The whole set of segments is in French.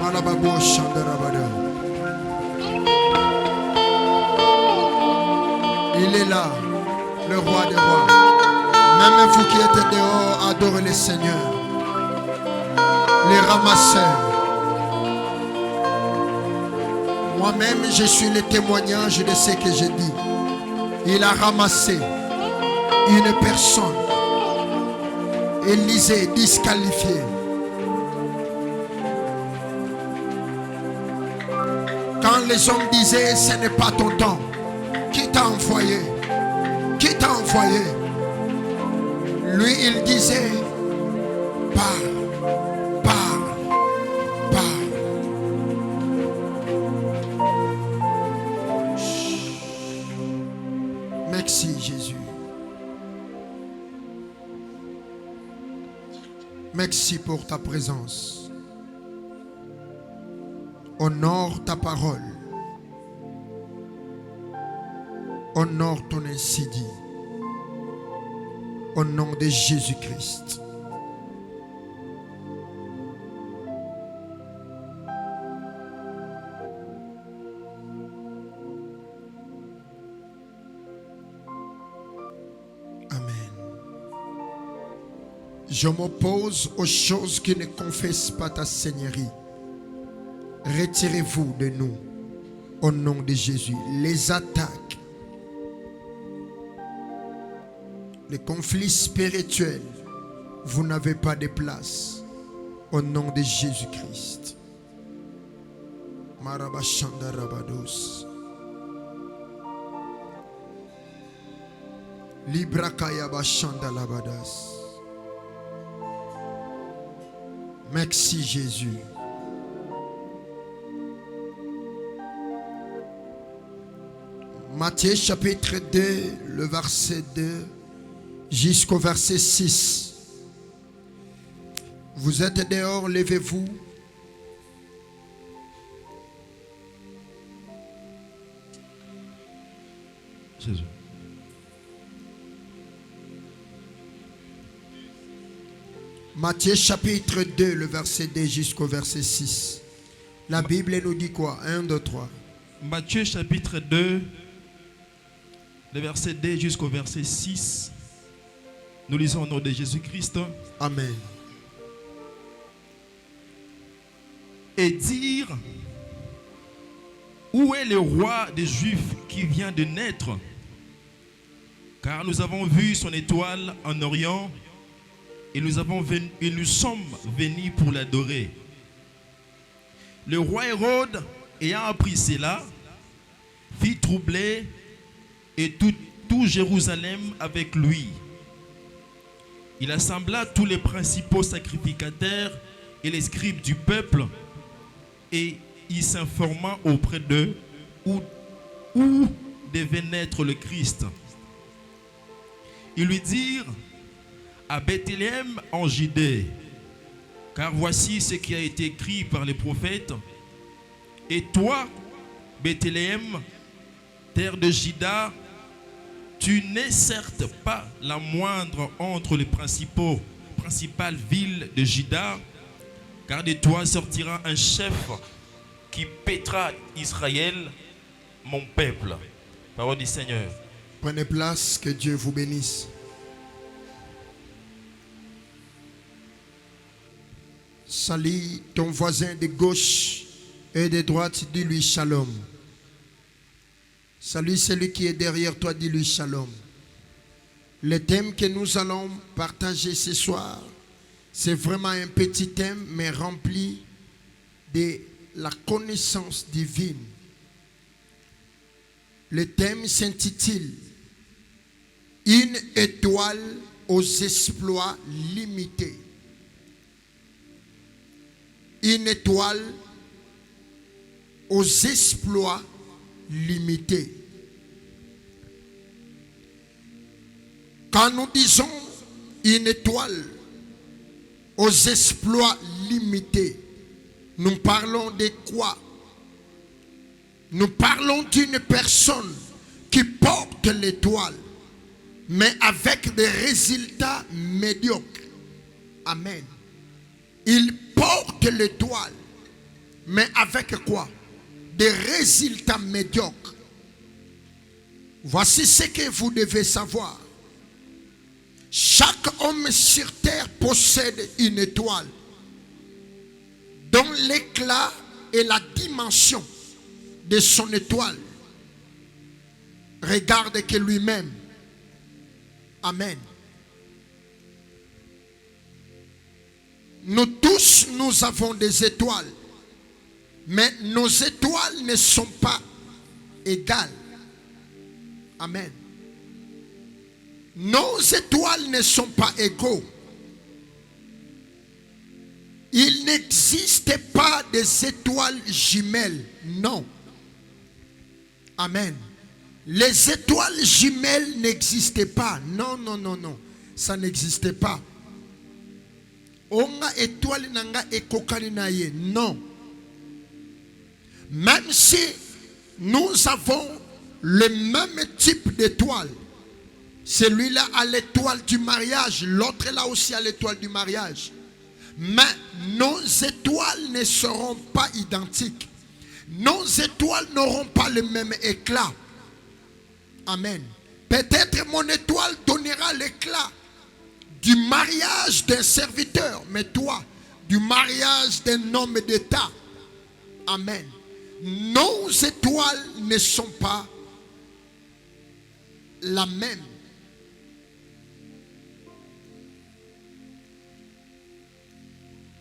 Malababo Shandarabada. Il est là, le roi des rois. Même vous qui êtes dehors, adorez le Seigneur. Les ramasseurs. Moi-même, je suis le témoignage de ce que j'ai dit. Il a ramassé une personne, Élisée, disqualifiée. Quand les hommes disaient, ce n'est pas ton temps, qui t'a envoyé? Qui t'a envoyé? Lui, il disait, parle. Merci Jésus. Merci pour ta présence. Honore ta parole. Honore ton ainsi dit. Au nom de Jésus-Christ. Je m'oppose aux choses qui ne confessent pas ta Seigneurie. Retirez-vous de nous au nom de Jésus. Les attaques, les conflits spirituels, vous n'avez pas de place au nom de Jésus-Christ. Marabashanda Rabados. Librakaya Bashanda Labadas. Merci Jésus. Matthieu chapitre 2, le verset 2 jusqu'au verset 6. Vous êtes dehors, levez-vous. Jésus. Matthieu chapitre 2, le verset 2 jusqu'au verset 6. La Bible nous dit quoi? 1, 2, 3. Matthieu chapitre 2, le verset 2 jusqu'au verset 6. Nous lisons au nom de Jésus-Christ. Amen. Et dire, où est le roi des Juifs qui vient de naître? Car nous avons vu son étoile en Orient. Et nous sommes venus pour l'adorer. Le roi Hérode, ayant appris cela, fit troubler et tout Jérusalem avec lui. Il assembla tous les principaux sacrificateurs et les scribes du peuple et il s'informa auprès d'eux où devait naître le Christ. Ils lui dirent, à Bethléem en Judée, car voici ce qui a été écrit par les prophètes. Et toi, Bethléem, terre de Juda, tu n'es certes pas la moindre entre les principales villes de Juda, car de toi sortira un chef qui paîtra Israël, mon peuple. Parole du Seigneur. Prenez place, que Dieu vous bénisse. Salue ton voisin de gauche et de droite, dis-lui shalom. Salue celui qui est derrière toi, dis-lui shalom. Le thème que nous allons partager ce soir, c'est vraiment un petit thème, mais rempli de la connaissance divine. Le thème s'intitule « Une étoile aux exploits limités ». Une étoile aux exploits limités. Quand nous disons une étoile aux exploits limités, nous parlons de quoi? Nous parlons d'une personne qui porte l'étoile, mais avec des résultats médiocres. Amen. il porte l'étoile. Mais avec quoi? Des résultats médiocres. Voici ce que vous devez savoir. Chaque homme sur terre possède une étoile dont l'éclat et la dimension de son étoile regarde que lui-même. Amen. Nous tous, nous avons des étoiles. Mais nos étoiles ne sont pas égales. Amen. Nos étoiles ne sont pas égaux. Il n'existe pas des étoiles jumelles. Non. Amen. Les étoiles jumelles n'existaient pas. Non, non, non, non. Ça n'existait pas. Onga étoile nanga ekokani na ye. Non. Même si nous avons le même type d'étoile, celui-là a l'étoile du mariage, l'autre là aussi a l'étoile du mariage. Mais nos étoiles ne seront pas identiques. Nos étoiles n'auront pas le même éclat. Amen. Peut-être mon étoile donnera l'éclat du mariage d'un serviteur, mais toi, du mariage d'un homme d'État. Amen. Nos étoiles ne sont pas la même.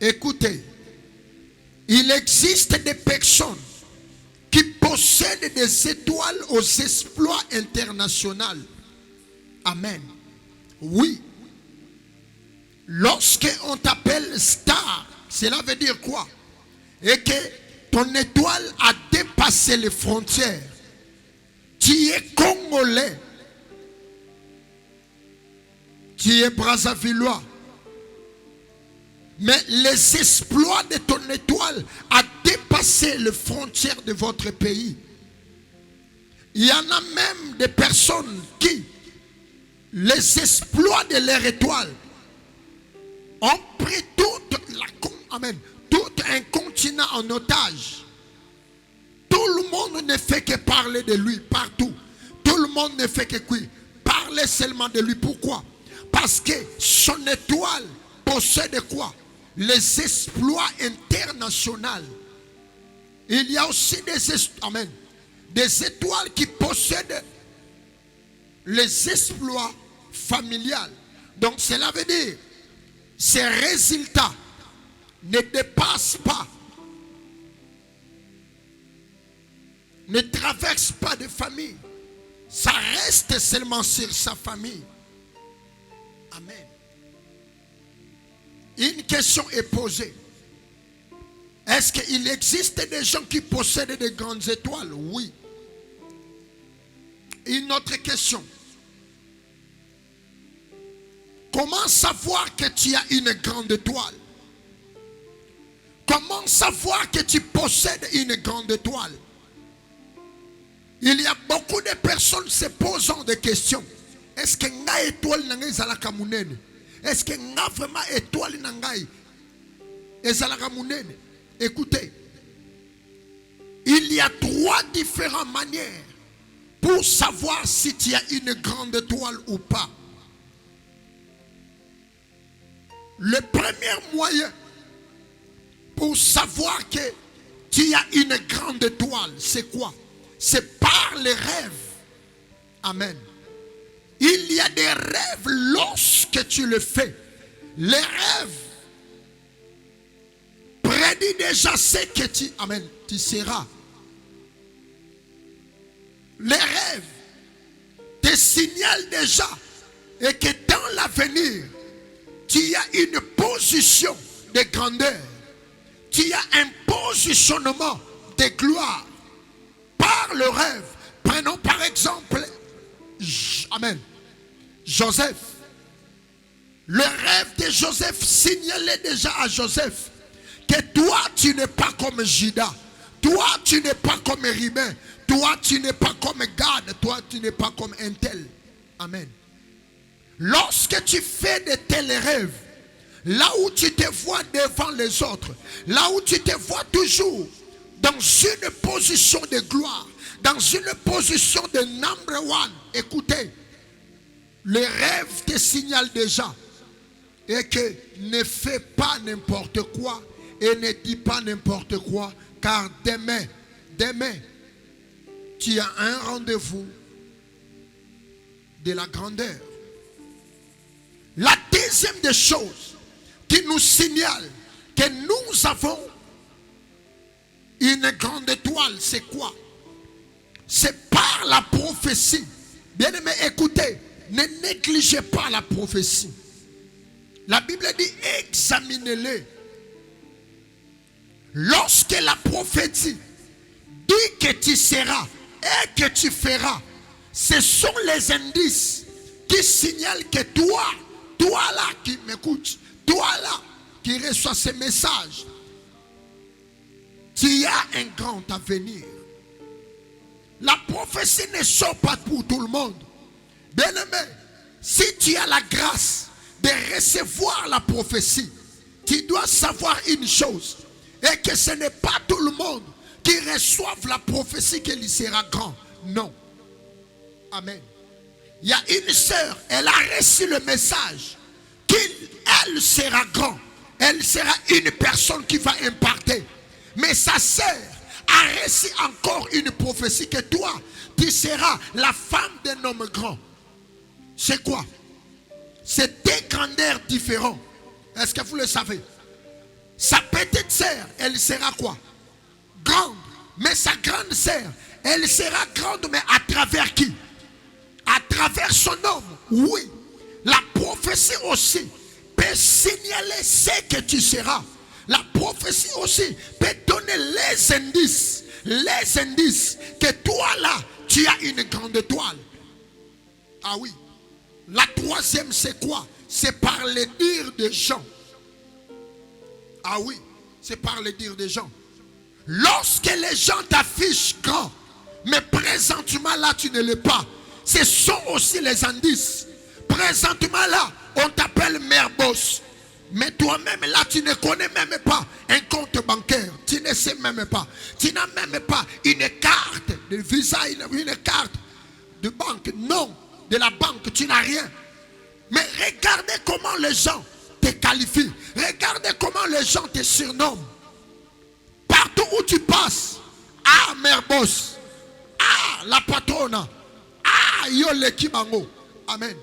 Écoutez, il existe des personnes qui possèdent des étoiles aux exploits internationaux. Amen. Oui. Lorsqu'on t'appelle star, cela veut dire quoi? Et que ton étoile a dépassé les frontières. Tu es congolais. Tu es brazzavillois. Mais les exploits de ton étoile ont dépassé les frontières de votre pays. Il y en a même des personnes qui, les exploits de leur étoile, ont pris tout un continent en otage. Tout le monde ne fait que parler de lui partout. Tout le monde ne fait que parler seulement de lui. Pourquoi? Parce que son étoile possède quoi? Les exploits internationaux. Il y a aussi des étoiles qui possèdent les exploits familiales. Donc cela veut dire ces résultats ne dépassent pas, ne traversent pas de famille. Ça reste seulement sur sa famille. Amen. Une question est posée. Est-ce qu'il existe des gens qui possèdent de grandes étoiles? Oui. Une autre question. Comment savoir que tu as une grande étoile? Comment savoir que tu possèdes une grande étoile? Il y a beaucoup de personnes se posant des questions. Est-ce que nga étoile nanga ezalaka munene? Est-ce que nga vraiment étoile nanga ezalaka munene? Écoutez, il y a 3 différentes manières pour savoir si tu as une grande étoile ou pas. Le premier moyen pour savoir que tu as une grande étoile, c'est quoi? C'est par les rêves. Amen. Il y a des rêves lorsque tu le fais. Les rêves prédit déjà ce que tu seras. Les rêves te signalent déjà et que dans l'avenir, tu as une position de grandeur. Tu as un positionnement de gloire par le rêve. Prenons par exemple Joseph. Le rêve de Joseph signalait déjà à Joseph que toi tu n'es pas comme Judas, toi tu n'es pas comme Ribin, toi tu n'es pas comme Gad, toi tu n'es pas comme un tel. Amen. Lorsque tu fais de tels rêves, là où tu te vois devant les autres, là où tu te vois toujours dans une position de gloire, dans une position de number one, écoutez, le rêve te signale déjà et que ne fais pas n'importe quoi et ne dis pas n'importe quoi, car demain, tu as un rendez-vous de la grandeur. La deuxième des choses qui nous signale que nous avons une grande étoile, c'est quoi? C'est par la prophétie. Bien aimé, écoutez, ne négligez pas la prophétie. La Bible dit examinez-les. Lorsque la prophétie dit que tu seras et que tu feras, ce sont les indices qui signalent que toi là qui m'écoutes, toi là qui reçois ces messages, tu as un grand avenir. La prophétie ne sort pas pour tout le monde. Bien aimé, si tu as la grâce de recevoir la prophétie, tu dois savoir une chose, et que ce n'est pas tout le monde qui reçoive la prophétie qu'il sera grand. Non. Amen. Il y a une sœur, elle a reçu le message qu'elle sera grand. Elle sera une personne qui va imparter. Mais sa sœur a reçu encore une prophétie que toi, tu seras la femme d'un homme grand. C'est quoi? C'est deux grandeurs différentes. Est-ce que vous le savez? Sa petite sœur, elle sera quoi? Grande. Mais sa grande sœur, elle sera grande, mais à travers qui? À travers son homme. Oui. La prophétie aussi peut signaler ce que tu seras. La prophétie aussi peut donner les indices que toi là, tu as une grande étoile. Ah oui. La troisième, c'est quoi? C'est par les dires des gens. Ah oui, c'est par les dires des gens. Lorsque les gens t'affichent grand, mais présentement là, tu ne l'es pas. Ce sont aussi les indices. Présentement là, on t'appelle mère boss. Mais toi-même là, tu ne connais même pas un compte bancaire. Tu ne sais même pas. Tu n'as même pas une carte de visa, une carte de banque. Non, de la banque, tu n'as rien. Mais regardez comment les gens te qualifient. Regardez comment les gens te surnomment. Partout où tu passes. Ah, mère boss. Ah, la patrona. Ah, yole kibango. Amen.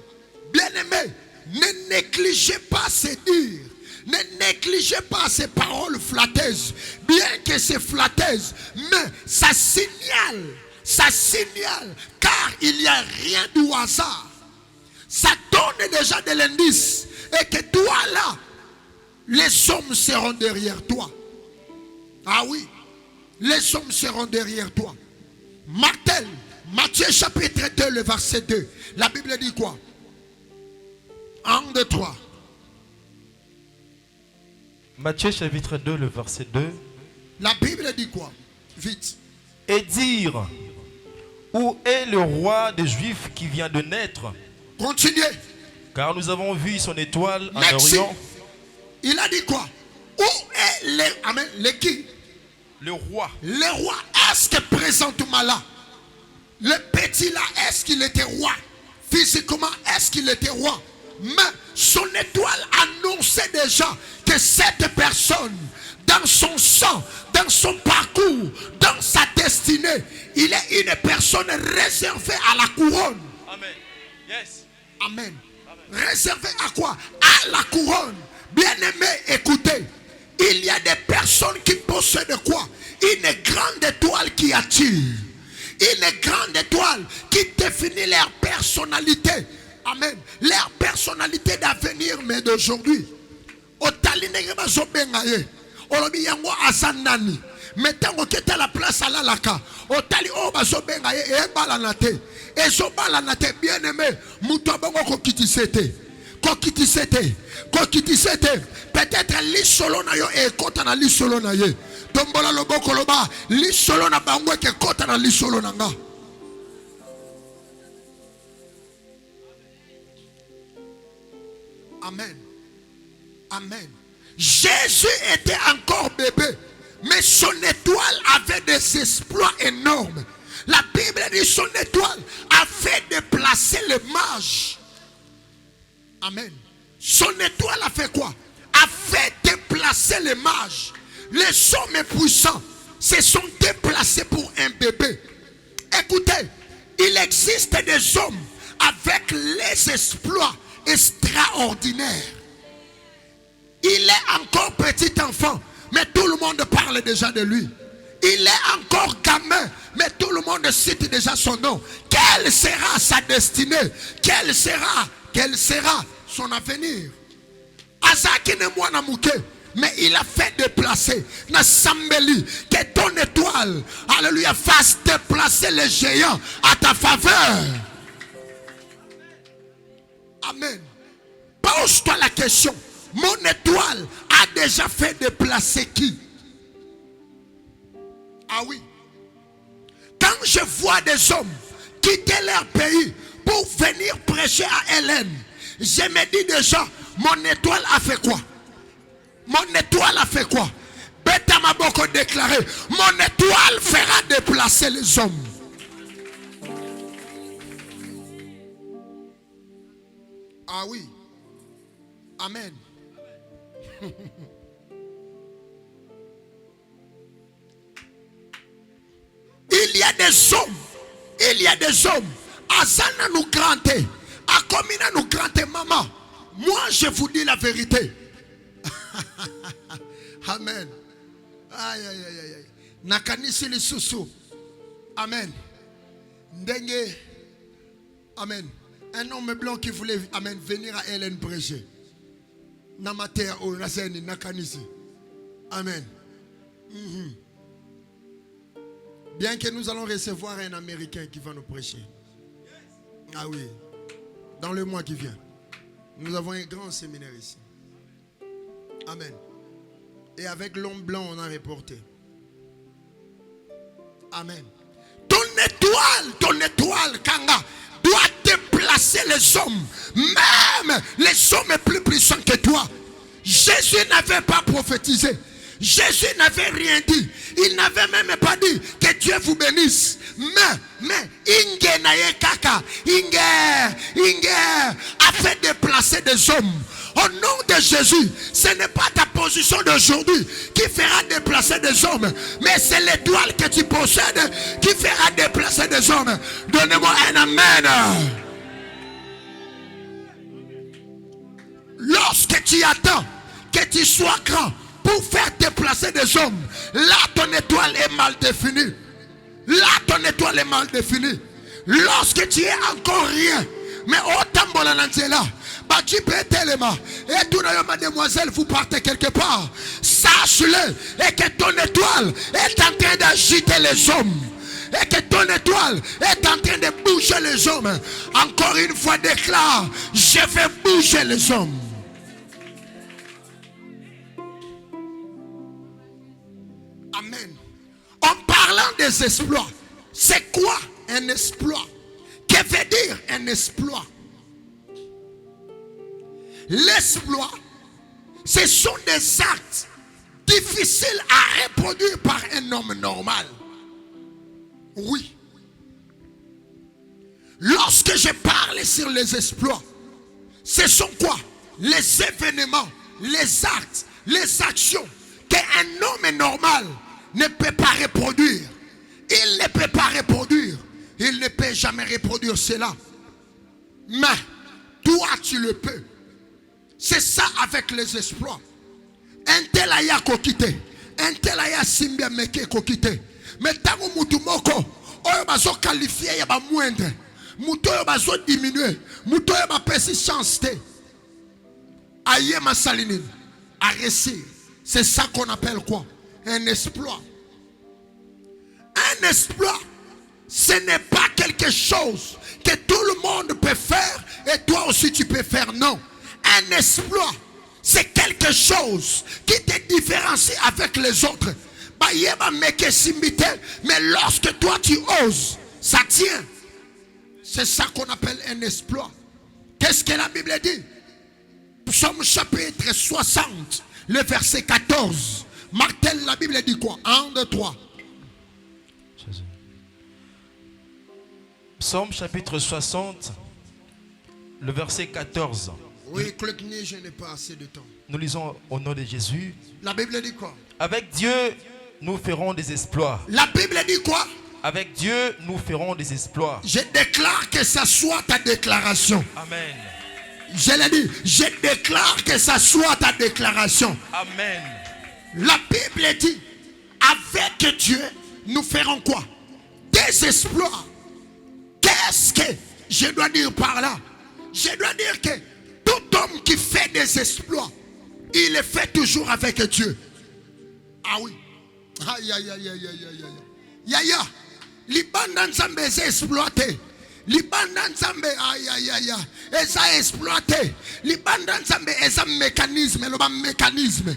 Bien-aimé, ne négligez pas ces dires. Ne négligez pas ces paroles flatteuses. Bien que c'est flatteuse, mais ça signale. Ça signale. Car il n'y a rien du hasard. Ça donne déjà de l'indice. Et que toi là, les hommes seront derrière toi. Ah oui, les hommes seront derrière toi. Martel, Matthieu chapitre 2, le verset 2. La Bible dit quoi? 1, 2, 3. Matthieu chapitre 2, le verset 2. La Bible dit quoi? Vite. Et dire, où est le roi des Juifs qui vient de naître? Continuez. Car nous avons vu son étoile en Merci. Orient. Il a dit quoi? Où est le qui? Le roi. Le roi, est-ce que présentement là, le petit là, est-ce qu'il était roi? Physiquement, est-ce qu'il était roi? Mais son étoile annonçait déjà que cette personne, dans son sang, dans son parcours, dans sa destinée, il est une personne réservée à la couronne. Amen. Yes. Amen. Réservé à quoi? À la couronne. Bien-aimé, écoutez. Il y a des personnes qui possèdent quoi? Une grande étoile qui attire. Une grande étoile qui définit leur personnalité. Amen. Leur personnalité d'avenir, mais d'aujourd'hui. Mettons que la place à la laka. Otali o bazobenga e balanate. Et so balanate bien aimé. Mutabongo kokitisete. Kokitisete. Kokitisete. Peut-être li solo na yo e kota na li solo na ye. Tombola loboko loba li solo na bango ke kota na li solo na nga. Amen. Amen. Jésus était encore bébé, mais son étoile avait des exploits énormes. La Bible dit son étoile a fait déplacer les mages. Amen. Son étoile a fait quoi? A fait déplacer les mages. Les hommes puissants se sont déplacés pour un bébé. Écoutez, il existe des hommes avec les exploits extraordinaires. Il est encore petit enfant, mais tout le monde parle déjà de lui. Il est encore gamin, mais tout le monde cite déjà son nom. Quelle sera sa destinée? Quel sera son avenir? Azaki ne mwana muke, mais il a fait déplacer na Sambeli que ton étoile, alléluia, fasse déplacer les géants à ta faveur. Amen. Pose-toi la question. Mon étoile a déjà fait déplacer qui? Ah oui. Quand je vois des hommes quitter leur pays pour venir prêcher à Hélène, je me dis déjà, mon étoile a fait quoi? Mon étoile a fait quoi? Beta Maboko déclaré, mon étoile fera déplacer les hommes. Ah oui. Amen. Il y a des hommes, Azana nous grante, Akomina nous grante, maman. Moi je vous dis la vérité. Amen. Aïe aïe aïe aïe. Nakanisi li susu. Amen. Ndenge. Amen. Un homme blanc qui voulait, amen, venir à Hélène prêcher. Namatea o naseni nakanisi. Amen. Bien que nous allons recevoir un Américain qui va nous prêcher. Ah oui. Dans le mois qui vient. Nous avons un grand séminaire ici. Amen. Et avec l'homme blanc, on a reporté. Amen. Ton étoile, Kanga, doit déplacer les hommes. Même les hommes plus puissants que toi. Jésus n'avait pas prophétisé. Jésus n'avait rien dit. Il n'avait même pas dit que Dieu vous bénisse. Mais Inge Naye Kaka, Inge a fait déplacer des hommes. Au nom de Jésus, ce n'est pas ta position d'aujourd'hui qui fera déplacer des hommes, mais c'est l'étoile que tu possèdes qui fera déplacer des hommes. Donnez-moi un amen. Lorsque tu attends que tu sois grand pour faire déplacer des hommes, là ton étoile est mal définie. Là ton étoile est mal définie. Lorsque tu es encore rien, mais autant bon là. Et tout mademoiselle, vous partez quelque part. Sache-le, et que ton étoile est en train d'agiter les hommes. Et que ton étoile est en train de bouger les hommes. Encore une fois, déclare, je vais bouger les hommes. Amen. En parlant des exploits, c'est quoi un exploit? Que veut dire un exploit? L'exploit, ce sont des actes difficiles à reproduire par un homme normal. Oui. Lorsque je parle sur les exploits, ce sont quoi? Les événements, les actes, les actions qu'un homme normal ne peut pas reproduire. Il ne peut pas reproduire. Il ne peut jamais reproduire cela. Mais toi, tu le peux. C'est ça avec les exploits. Un tel aya kokite, un tel aya simbia meke kokite. Mais tango mutu moko, oyo bazo qualifié ya ba moindre. Mutu oyo bazo diminuer, mutu oyo ba pesi chance te. Aye masaline, à réussir. C'est ça qu'on appelle quoi? Un exploit. Un exploit, ce n'est pas quelque chose que tout le monde peut faire et toi aussi tu peux faire. Non. Un exploit, c'est quelque chose qui te différencie avec les autres. Mais lorsque toi tu oses, ça tient. C'est ça qu'on appelle un exploit. Qu'est-ce que la Bible dit? Psaume chapitre 60, le verset 14. Martel, la Bible dit quoi? 1, 2, 3. Psaume chapitre 60, le verset 14. Oui, je n'ai pas assez de temps. Nous lisons au nom de Jésus. La Bible dit quoi? Avec Dieu, nous ferons des exploits. La Bible dit quoi? Avec Dieu, nous ferons des exploits. Je déclare que ça soit ta déclaration. Amen. Je l'ai dit, je déclare que ça soit ta déclaration. Amen. La Bible dit, avec Dieu, nous ferons quoi? Des exploits. Qu'est-ce que je dois dire par là? Je dois dire que tout homme qui fait des exploits, il les fait toujours avec Dieu. Ah oui. Aïe, aïe, aïe, aïe, aïe, aïe, aïe. Yaya, Liban Nzambe est exploité. Liban Nzambe, aïe, aïe, aïe, est exploité. Liban Nzambe est un mécanisme, mécanisme.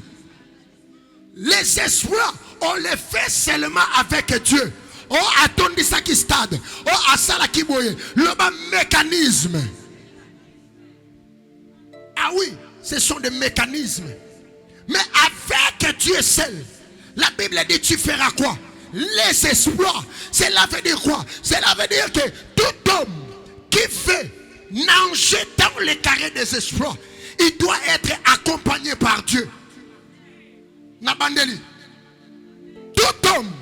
Les exploits, on les fait seulement avec Dieu. Oh, attendez ça qui stade. Oh, asala qui boye. Le mécanisme. Ah oui, ce sont des mécanismes. Mais avec Dieu seul, la Bible dit tu feras quoi? Les exploits. Cela veut dire quoi? Cela veut dire que tout homme qui fait nager dans les carrés des exploits, il doit être accompagné par Dieu. Nabandeli. Tout homme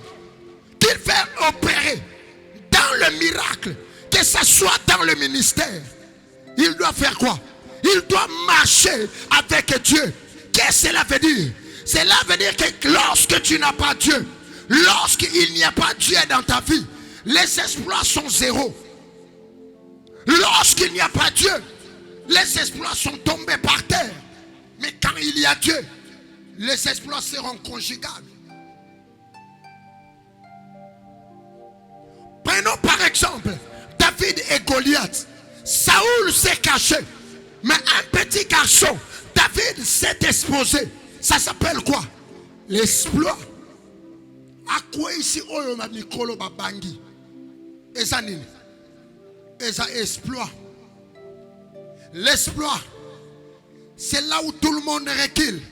qui fait opérer dans le miracle, que ce soit dans le ministère, il doit faire quoi? Il doit marcher avec Dieu. Qu'est-ce que cela veut dire? Cela veut dire que lorsque tu n'as pas Dieu, lorsqu'il n'y a pas Dieu dans ta vie, les exploits sont zéro. Lorsqu'il n'y a pas Dieu, les exploits sont tombés par terre. Mais quand il y a Dieu, les exploits seront conjugables. Prenons par exemple David et Goliath. Saoul s'est caché, mais un petit garçon, David s'est exposé. Ça s'appelle quoi? L'exploit. À quoi ici oyo ma mikolo babangi? Eza nini? Eza exploit. L'exploit, c'est là où tout le monde recule.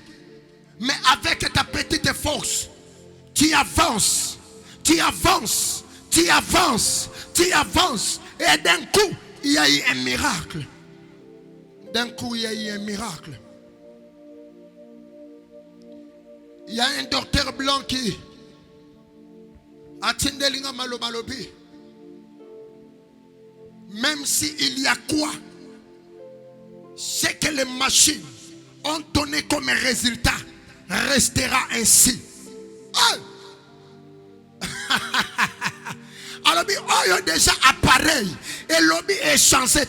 Mais avec ta petite force, tu avances, tu avances, tu avances, tu avances. Et d'un coup, il y a eu un miracle. D'un coup, il y a eu un miracle. Il y a un docteur blanc qui a tindelinga malobalobi. Même s'il y a quoi, c'est que les machines ont donné comme résultat restera ainsi. Alors, il y a déjà appareil et l'objet est changé.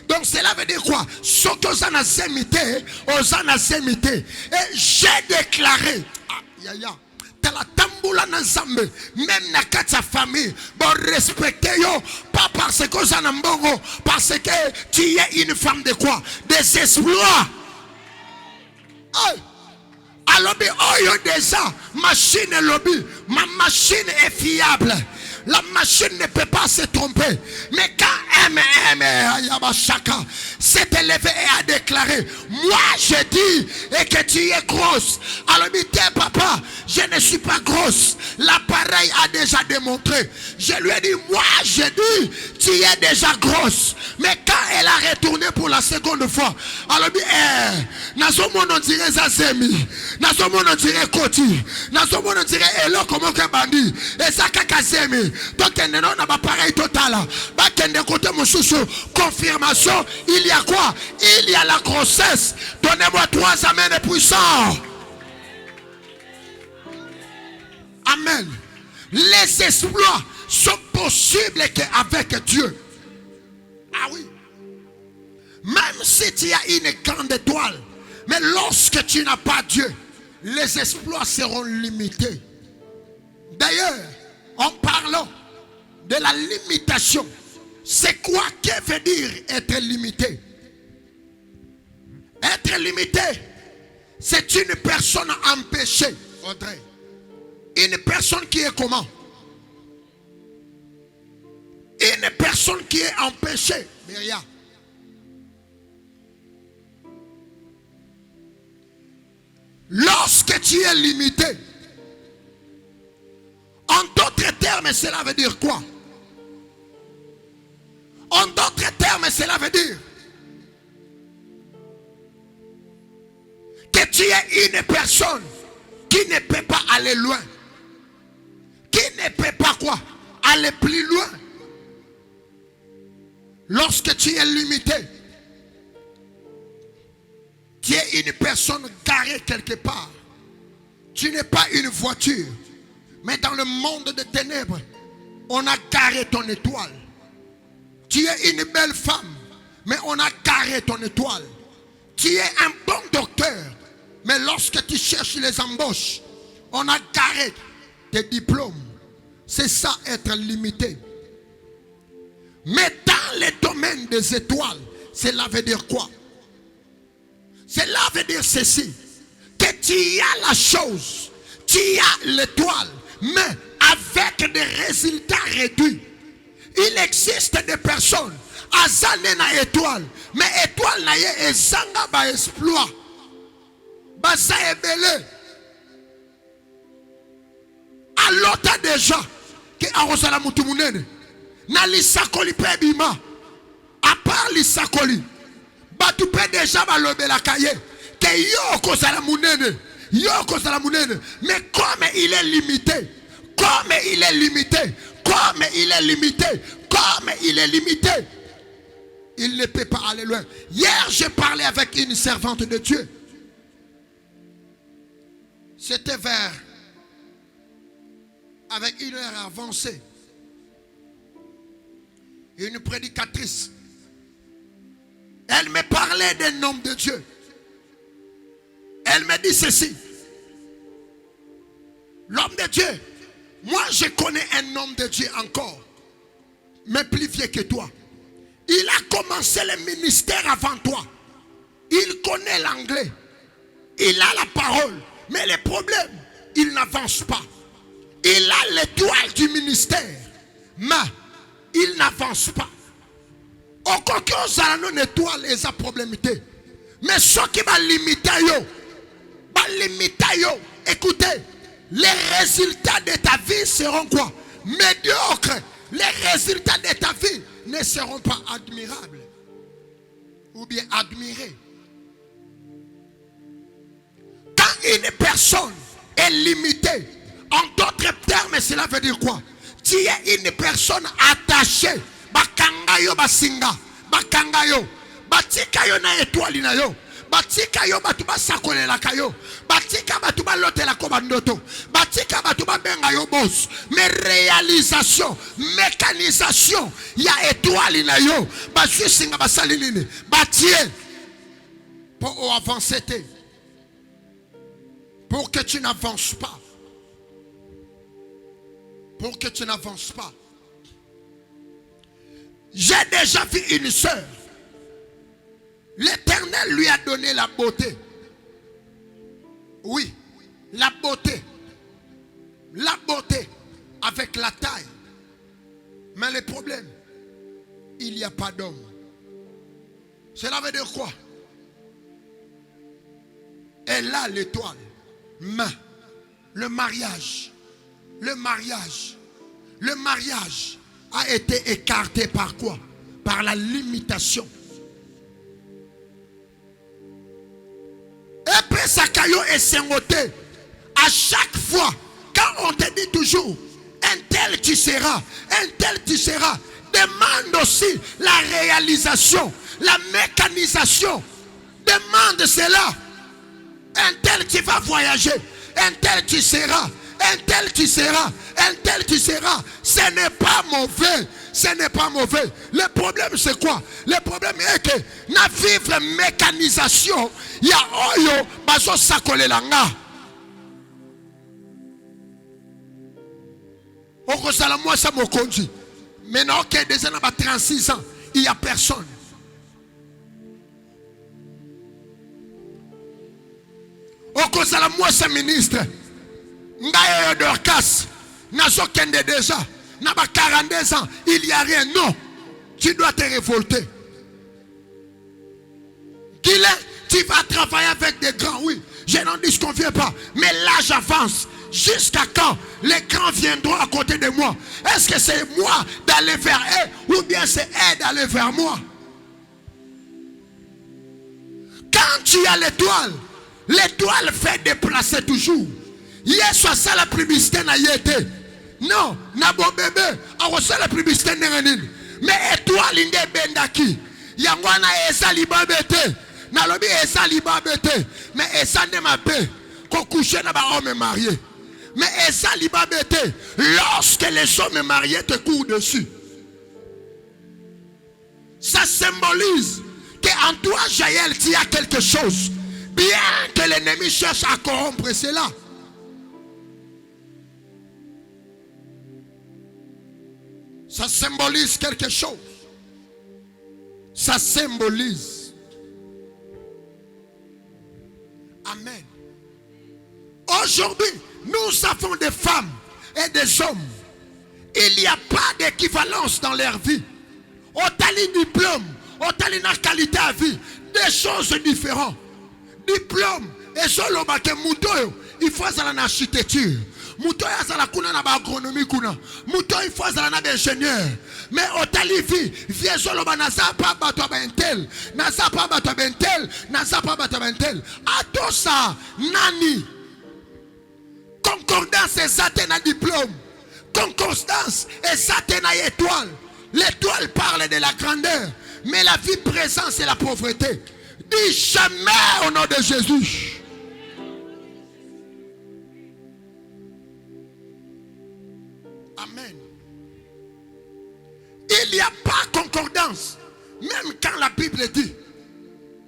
Donc cela veut dire quoi? Ce que vous avez imité, et j'ai déclaré, même dans ta famille, bon respectez yo, pas parce que vous avez mbongo, parce que tu es une femme de quoi? Des exploits. Alors, déjà, machine et lobby, ma machine est fiable. La machine ne peut pas se tromper. Mais quand Yabashaka s'est élevé et a déclaré, moi je dis et que tu es grosse. Alors papa, je ne suis pas grosse. L'appareil a déjà démontré. Je lui ai dit, moi je dis, tu es déjà grosse. Mais quand elle a retourné pour la seconde fois, alors on dirait Zazemi, on dirait Koti, on dirait Elo comment que bandi, et ça kakazemi. Donc il y a un appareil total. Confirmation, il y a quoi? Il y a la grossesse. Donnez-moi 3 amens puissants. Amen. Les exploits sont possibles qu'avec Dieu. Ah oui. Même si tu as une grande étoile, mais lorsque tu n'as pas Dieu, les exploits seront limités. D'ailleurs, en parlant de la limitation, c'est quoi qui veut dire être limité? Être limité, c'est une personne empêchée. Audrey. Une personne qui est comment? Une personne qui est empêchée. Myria. Lorsque tu es limité, en d'autres termes, cela veut dire quoi? En d'autres termes, cela veut dire que tu es une personne qui ne peut pas aller loin. Qui ne peut pas quoi? Aller plus loin. Lorsque tu es limité, tu es une personne garée quelque part. Tu n'es pas une voiture. Mais dans le monde des ténèbres, on a garé ton étoile. Tu es une belle femme, mais on a garé ton étoile. Tu es un bon docteur, mais lorsque tu cherches les embauches, on a garé tes diplômes. C'est ça être limité. Mais dans le domaine des étoiles, cela veut dire quoi? Cela veut dire ceci, que tu as la chose, tu as l'étoile, mais avec des résultats réduits. Il existe des personnes, azane na étoile, mais étoile na ye ezanga ba exploit, basa ebele. Alota déjà que arosala mutu munene na lisakoli pe bima. À part lisakoli, batu pe déjà balobela kaye que yo kozala munene, yo kozala munene. Mais comme il est limité, comme il est limité, comme il est limité, comme il est limité, il ne peut pas aller loin. Hier, j'ai parlé avec une servante de Dieu. C'était vers, avec une heure avancée, une prédicatrice. Elle me parlait d'un homme de Dieu. Elle me dit ceci. L'homme de Dieu, moi je connais un homme de Dieu encore, mais plus vieux que toi. Il a commencé le ministère avant toi. Il connaît l'anglais. Il a la parole. Mais le problème, il n'avance pas. Il a l'étoile du ministère, mais il n'avance pas. Au coquin, ça a une étoile et sa problémité. Mais ce qui va limiter, écoutez, les résultats de ta vie seront quoi? Médiocres. Les résultats de ta vie ne seront pas admirables ou bien admirés. Quand une personne est limitée, en d'autres termes, cela veut dire quoi? Tu es une personne attachée. Bakangayo basinga, bakangayo, batikayo na étoile na yo, batikayo batuba sakolela kayo, batika batuba lotela kobandoto, batika batuba benga yo boss. Mais réalisation, mécanisation, ya étoile na yo, basusinga basalinine, batie pour avancer, pour que tu n'avances pas, pour que tu n'avances pas. J'ai déjà vu une sœur. L'Éternel lui a donné la beauté. Oui, la beauté. La beauté avec la taille. Mais le problème, il n'y a pas d'homme. Cela veut dire quoi? Elle a l'étoile. Mais le mariage a été écarté par quoi? Par la limitation. Et puis ça caillou est sengoté. À chaque fois, quand on te dit toujours, un tel tu seras, demande aussi la réalisation, la mécanisation. Demande cela. Un tel tu vas voyager, un tel tu seras. Un tel tu seras, un tel tu seras. Ce n'est pas mauvais, ce n'est pas mauvais. Le problème c'est quoi? Le problème est que na vivre mécanisation, il y a oyo bazo sakole langa. Oko sala moi ça mo konji. Maintenant que des gens à 36 ans, il n'y a personne. Oko sala moi ça ministre. Ngayo Dorcas, nazo kende déjà, n'a pas 42 ans, il n'y a rien. Non, tu dois te révolter. tu vas travailler avec des grands, oui. Je n'en disconviens pas. Mais l'âge avance. Jusqu'à quand les grands viendront à côté de moi? Est-ce que c'est moi d'aller vers eux ou bien c'est eux d'aller vers moi? Quand tu as l'étoile, l'étoile fait déplacer toujours. Hier soit ça la publicité n'a été. Non, n'a bon bébé, a ça la publicité n'a rien. Mais étoile inde bendaki. Yangwana esa libabete. Na lobi esa libabete. Mais esa ne m'a paix. Qu'on couche na ba homme marié. Mais esa libabete. Lorsque les hommes mariés te courent dessus. Ça symbolise qu'en toi, Jaël, il y a quelque chose. Bien que l'ennemi cherche à corrompre cela. Ça symbolise quelque chose. Ça symbolise. Amen. Aujourd'hui, nous avons des femmes et des hommes. Il n'y a pas d'équivalence dans leur vie. Autant les diplômes, autant les qualité à vie, des choses différentes. Diplôme, et solo baké moutoyo, il faut ça en architecture. Moutoyo ça la kuna na agronomie kuna. Moutoyo il faut ça na ingénieur. Mais autant les filles, viens solo banasa pas bato bentel, nasa pas bato bentel, nasa pas bato bentel. Ato ça nani. Concordance et ça un diplôme. Concordance et ça une étoile. L'étoile parle de la grandeur, mais la vie présente c'est la pauvreté. Dis jamais au nom de Jésus. Amen. Il n'y a pas concordance, même quand la Bible dit,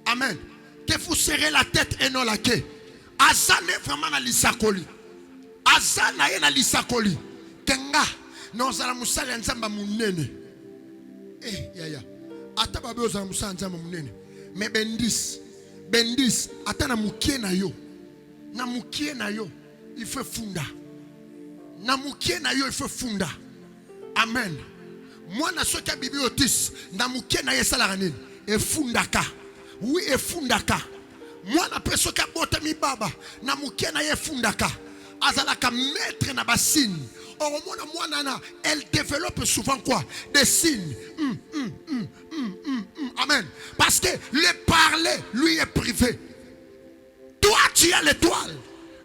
amen, que vous serrez la tête et non la queue. Azan est vraiment dans l'isakoli. Azan est dans l'isakoli. Kenga, nous allons nous aller ensemble à mon nene. Eh, ya ya. Atababe aux amusa ensemble à mon nene. Mais bendis, atana mukie na yo. Na mukie na yo, il fait funda. Na mukie na yo, il fait funda. Amen. Moi na soka bibliotis, na mukie na yesa la ranine. E fundaka. Oui, e fundaka. Moi na pesoka bota mi baba, na mukie na ye fundaka. Azalaka maître na basine. Or, elle développe souvent quoi? Des signes. Amen. Parce que le parler, lui, est privé. Toi, tu as l'étoile,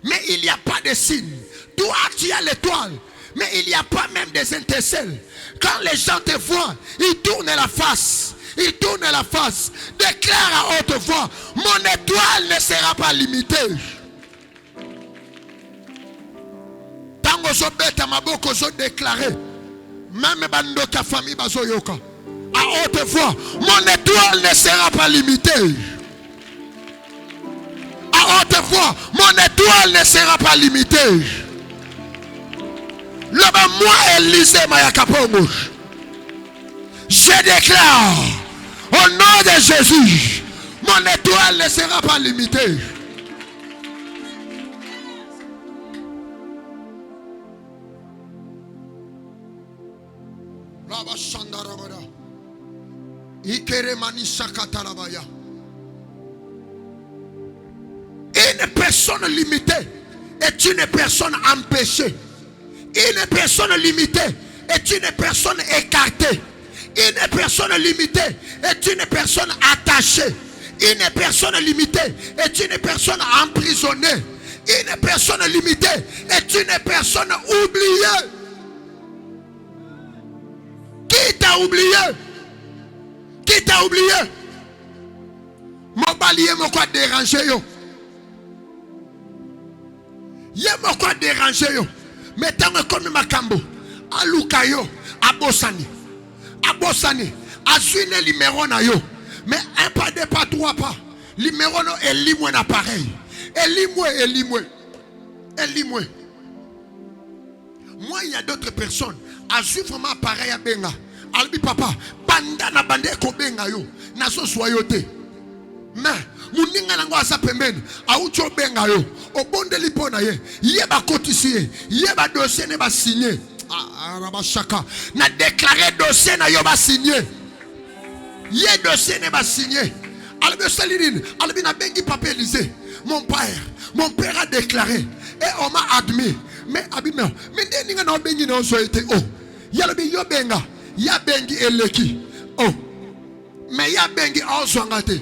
mais il n'y a pas de signes. Toi, tu as l'étoile, mais il n'y a pas même des intercelles. Quand les gens te voient, ils tournent la face. Ils tournent la face. Déclare à haute voix, mon étoile ne sera pas limitée. Tango zo beta maboko zo déclaré. Même bandoka famille bazo yoka. À haute voix, mon étoile ne sera pas limitée. À haute voix, mon étoile ne sera pas limitée. Là-bas, moi, Élisée Mayakapongo, je déclare au nom de Jésus, mon étoile ne sera pas limitée. Une personne limitée est une personne empêchée. Une personne limitée est une personne écartée. Une personne limitée est une personne attachée. Une personne limitée est une personne emprisonnée. Une personne limitée est une personne oubliée. Qui t'a oublié? Qui t'a oublié? Mon balier m'a quoi déranger yo. Y'a m'a quoi déranger yo. Mais tant que comme Makambo, à Lukayo, à Bossani, à suivre le numéro na yo. Mais un pas, deux pas, trois pas. Numéro no est limoué appareil. Elimoué. Moi, il y a d'autres personnes. À suivre vraiment appareil à Benga. Albi papa, banda na bande ko benga yo. Na so soyote. Mais, muninga nango asa pembeni. A ucho benga yo. O bonde lipona ye. Yeba kotisiye. Yeba dossier ne ba signé. Rabashaka. Na déclaré dossier na yo ba signé. Ye dossier ne ba signé. Albi Salinine, Albi na bengi papa Élisée. Mon père a déclaré et on m'a admis. Mais abimel, mais ninga na bengi na so été oh. Yalbi yo benga, ya bengi eleki. Oh. Mais ya bengi ozwangate.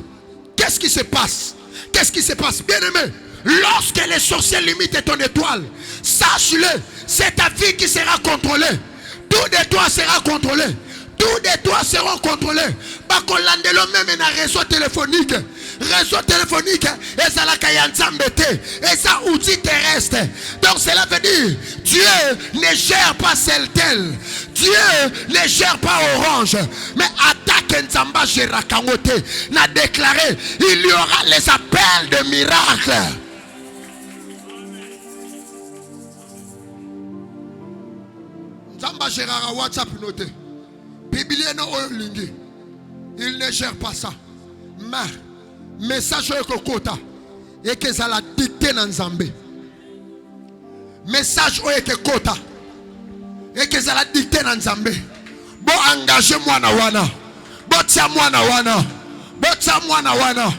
Qu'est-ce qui se passe? Qu'est-ce qui se passe? Bien-aimé, lorsque les sorciers limitent ton étoile, sache-le, c'est ta vie qui sera contrôlée. Tout de toi sera contrôlé. Tous de toi seront contrôlés. Bakolandelo même na réseau téléphonique. Réseau téléphonique, et ça la kayanzambete, et ça outil terrestre. Donc cela veut dire, Dieu ne gère pas celle tel. Dieu ne gère pas Orange. Mais attaque Nzamba Gerakangote n'a déclaré, il y aura les appels de miracles. Nzamba Gerara WhatsApp noté. Biblieno Olingi. Il ne gère pas ça. Mais message au kota et que ça la dicté dans Nzambé. Message au kota et que ça la dicté dans Nzambé. Bon engagez moi na wana. Bon tia moi na wana. Bon tia moi na wana.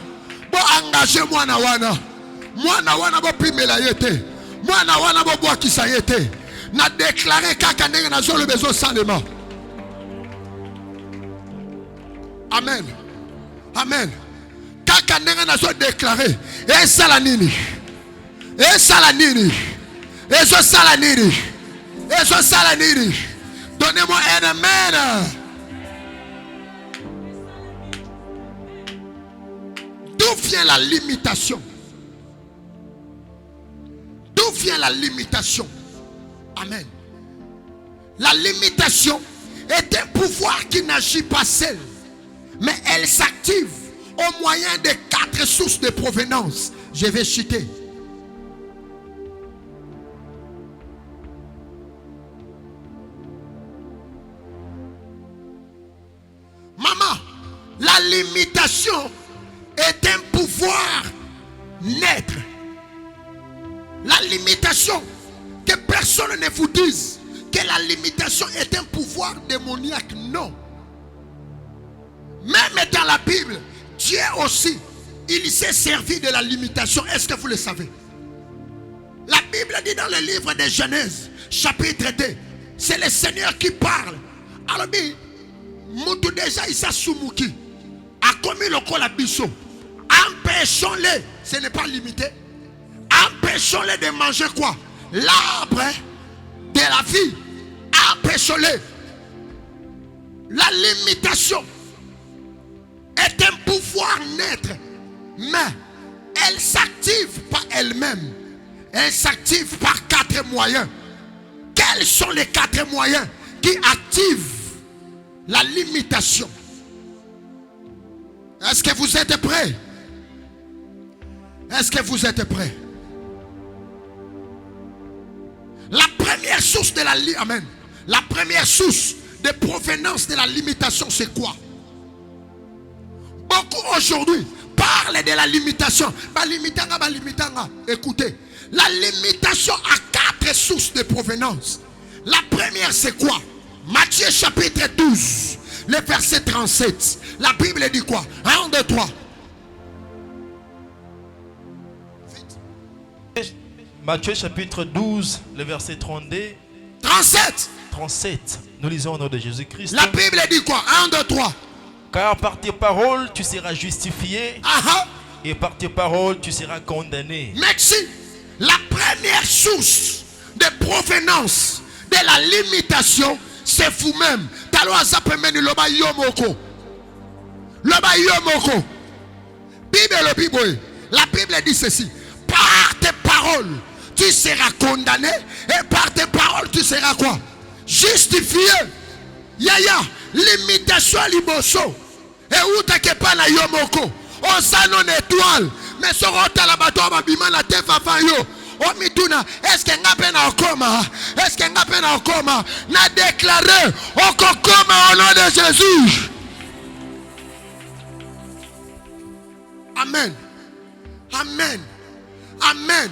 Bon engagez moi na wana. Moi na wana bo pimela yete. Moi na wana bo boa kisa yete. Na déclaré kaka ndenge na zo le besoin seulement. Amen. Amen. Kaka ndenge na zo déclaré. Et salanini. Et salanini. Et zo salanini. Et zo salanini. Donnez-moi un amen. D'où vient la limitation? D'où vient la limitation? Amen. La limitation est un pouvoir qui n'agit pas seul, mais elle s'active au moyen de 4 sources de provenance. Je vais citer. Maman, la limitation est un pouvoir naître. La limitation, que personne ne vous dise que la limitation est un pouvoir démoniaque. Non. Même dans la Bible, Dieu aussi, il s'est servi de la limitation. Est-ce que vous le savez? La Bible dit dans le livre de Genèse, chapitre 2, c'est le Seigneur qui parle. Alors, Moutou déjà, il s'est soumouki. A commis le col à biseau. Empêchons-les, ce n'est pas limité. Empêchons-les de manger quoi? L'arbre de la vie. Empêchons-les. La limitation est un pouvoir naître, mais elle s'active par elle-même. Elle s'active par 4 moyens. Quels sont les 4 moyens qui activent la limitation? Est-ce que vous êtes prêts? Est-ce que vous êtes prêts? La première source de la Amen. La première source de provenance de la limitation, c'est quoi? Beaucoup aujourd'hui parlent de la limitation. Écoutez, la limitation a 4 sources de provenance. La première, c'est quoi? Matthieu chapitre 12, le verset 37. La Bible dit quoi? 1, 2, 3. Matthieu chapitre 12, le verset 32. 37. Nous lisons au nom de Jésus-Christ. La Bible dit quoi? 1, 2, 3. Car par tes paroles, tu seras justifié. Et par tes paroles, tu seras condamné. Merci. La première source de provenance de la limitation, c'est vous-même. La Bible dit ceci. Par tes paroles, tu seras condamné. Et par tes paroles, tu seras quoi? Justifié. Yaya, limitation liboso. Et où t'as que pas na yomoko? On s'en non étoile. Mais ce rota la bateau ma bima la tête avant yo. Oh mituna, est-ce que n'a pas en coma? Est-ce que n'a pas en coma? N'a déclaré au coma au nom de Jésus. Amen. Amen. Amen.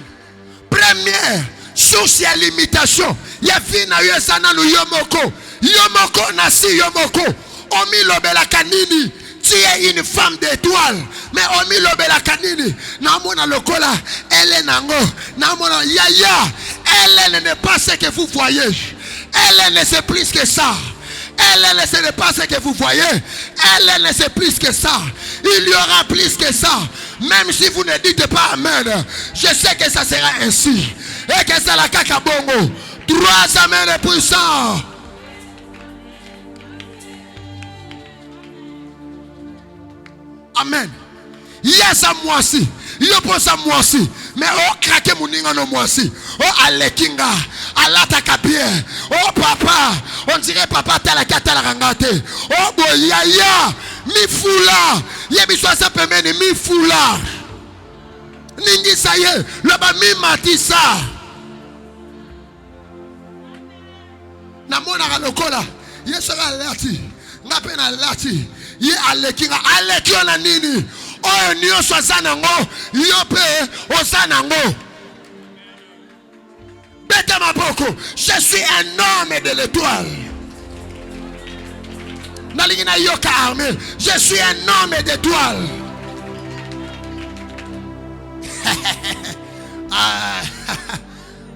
Première source de limitation. Ya fina yo sana no yomoko. Yomoko nasi yomoko. Omi lobela kanini. Tu es une femme d'étoile. Mais Omilo Belakanini, Namona Lokola, elle est Nango, Namona Yaya, elle n'est pas ce que vous voyez. Elle ne sait plus que ça. Elle ne sait pas ce que vous voyez. Elle ne sait plus que ça. Il y aura plus que ça. Même si vous ne dites pas Amen, je sais que ça sera ainsi. Et que c'est la Kakabongo. 3 amens puissants. Amen. Yes, à moi aussi. Yo pense à moi aussi. Mais oh craqué mon ninga no moi aussi. Oh alekinga. Alata kabie. Oh papa. On dirait papa tala katala rangate. Oh boyaya. Mi fula. Yebi soit ça pemene mi fula. Ningi saye. Le ba mi matisa. Na mona lokola. Yesera lati. Ngapena lati. Ye alekinga. Alekiona nini. Oh, nyo sosanango, yope osanango. Bete maboko, je suis un homme de l'étoile. Nalingina yoka armé, je suis un homme d'étoile.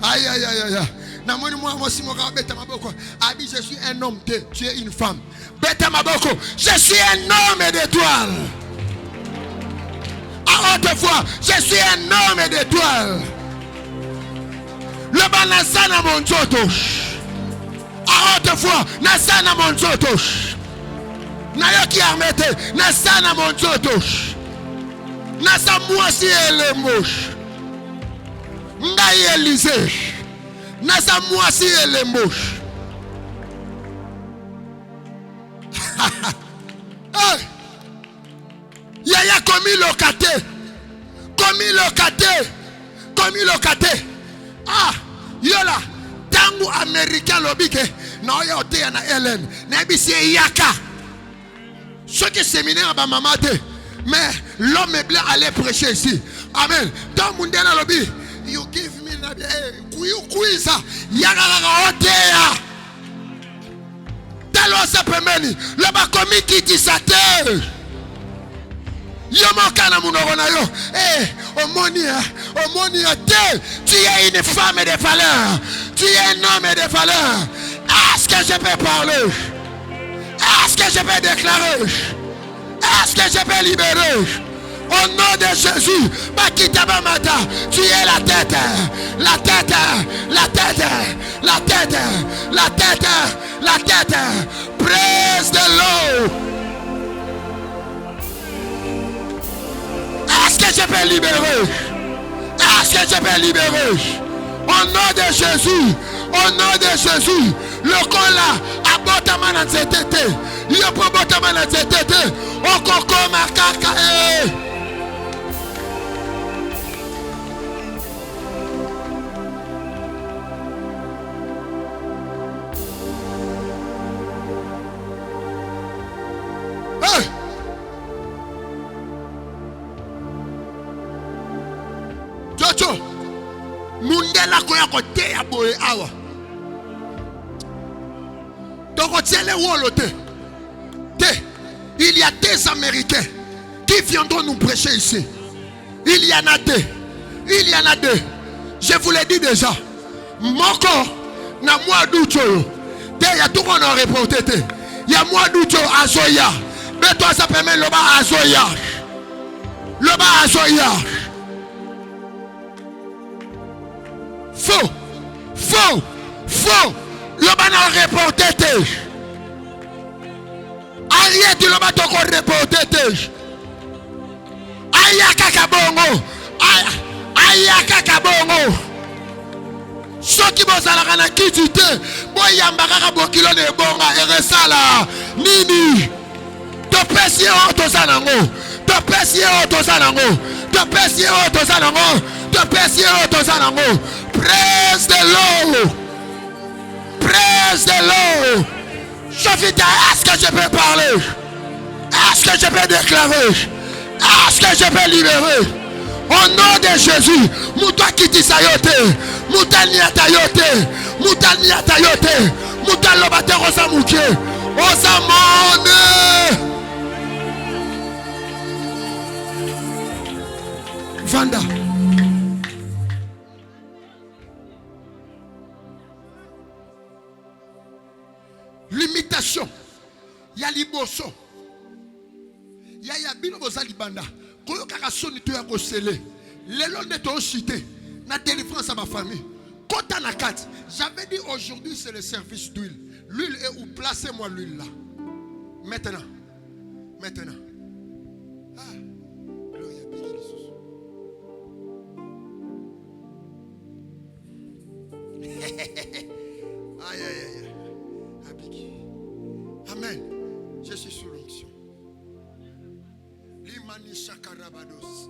Aïe aïe aïe aïe. Namoni moi aussi mon gars bete maboko. Abi je suis un homme, tu es une femme. Bete maboko, je suis un homme d'étoile. À haute voix, je suis un homme d'étoile. Le banasana monzoto. À haute voix, nasana monzoto. Nayoki armete, nasana monzoto. Nasa moisi ele moche. Ngai Élysée. Nasa moisi ele moche. Yaya commis locaté. Commis locaté. Commis locaté. Ah, yola. Tangu américain lobike. Na oya ote na Hélène. Na bisi yaka. Ce qui séminaire ba mamate. Mais l'homme blanc allait prêcher ici. Amen. Dans mon dernier lobby. You give me na kuisa. Yaka ote ya. Talo sa pemeni. Le ba commis qui dit sa terre. Yomokana munogona yo. Omonia te. Tu es une femme de valeur. Tu es un homme de valeur. Est-ce que je peux parler? Est-ce que je peux déclarer? Est-ce que je peux libérer? Au nom de Jésus, Bakitaba Mata, tu es la tête, la tête, la tête, la tête, la tête, la tête. Presse de l'eau. Est-ce que je peux libérer? Est-ce que je peux libérer? Au nom de Jésus, au nom de Jésus, le cola a botama na zetete. Il a pas botama na zetete. O koko makaka. Jojo, mundela koya kote ya boye awa. Donc tiens wolote. Il y a des Américains qui viendront nous prêcher ici. Il y en a deux. Il y en a deux. Je vous l'ai dit déjà. Moko na moi doucho. Il y a tout qu'on a reporté. Il y a moi doucho azoya. Mais toi ça permet le bas azoya. Le bas azoya. Faux. Faux. Faux. Le bas n'a reporté. Ariete le bas toko reporté. Ayaka kabongo. Ayaka kabongo. Soki bozalaka na kitite boyambaka bokilo ne bonga eresala nini to pesi o to sanango to pesi o to sanango to pesi o to sanango to pesi o to sanango. Praise the Lord, praise the Lord. Sofita, est-ce que je peux parler? Est-ce que je peux déclarer? Est-ce que je peux libérer? Au nom de Jésus, Mouta Kiti Sayote, Mouta Niata Yote, Mouta Niata Yote, Mouta Lobate Rosamouke, Osamone. Vanda. Limitation. Il y a liboso. Il y a bino boza libanda. Koyo kakasoni to ya kosele. Lelo neto cité. Na délivrance à ma famille. Kota na kat. J'avais dit aujourd'hui c'est le service d'huile. L'huile est où? Placez-moi l'huile là. Maintenant. Maintenant. Ah. Gloria à Jésus. Aïe aïe aïe. Amen. Je suis sous l'onction. Limani shakarabados.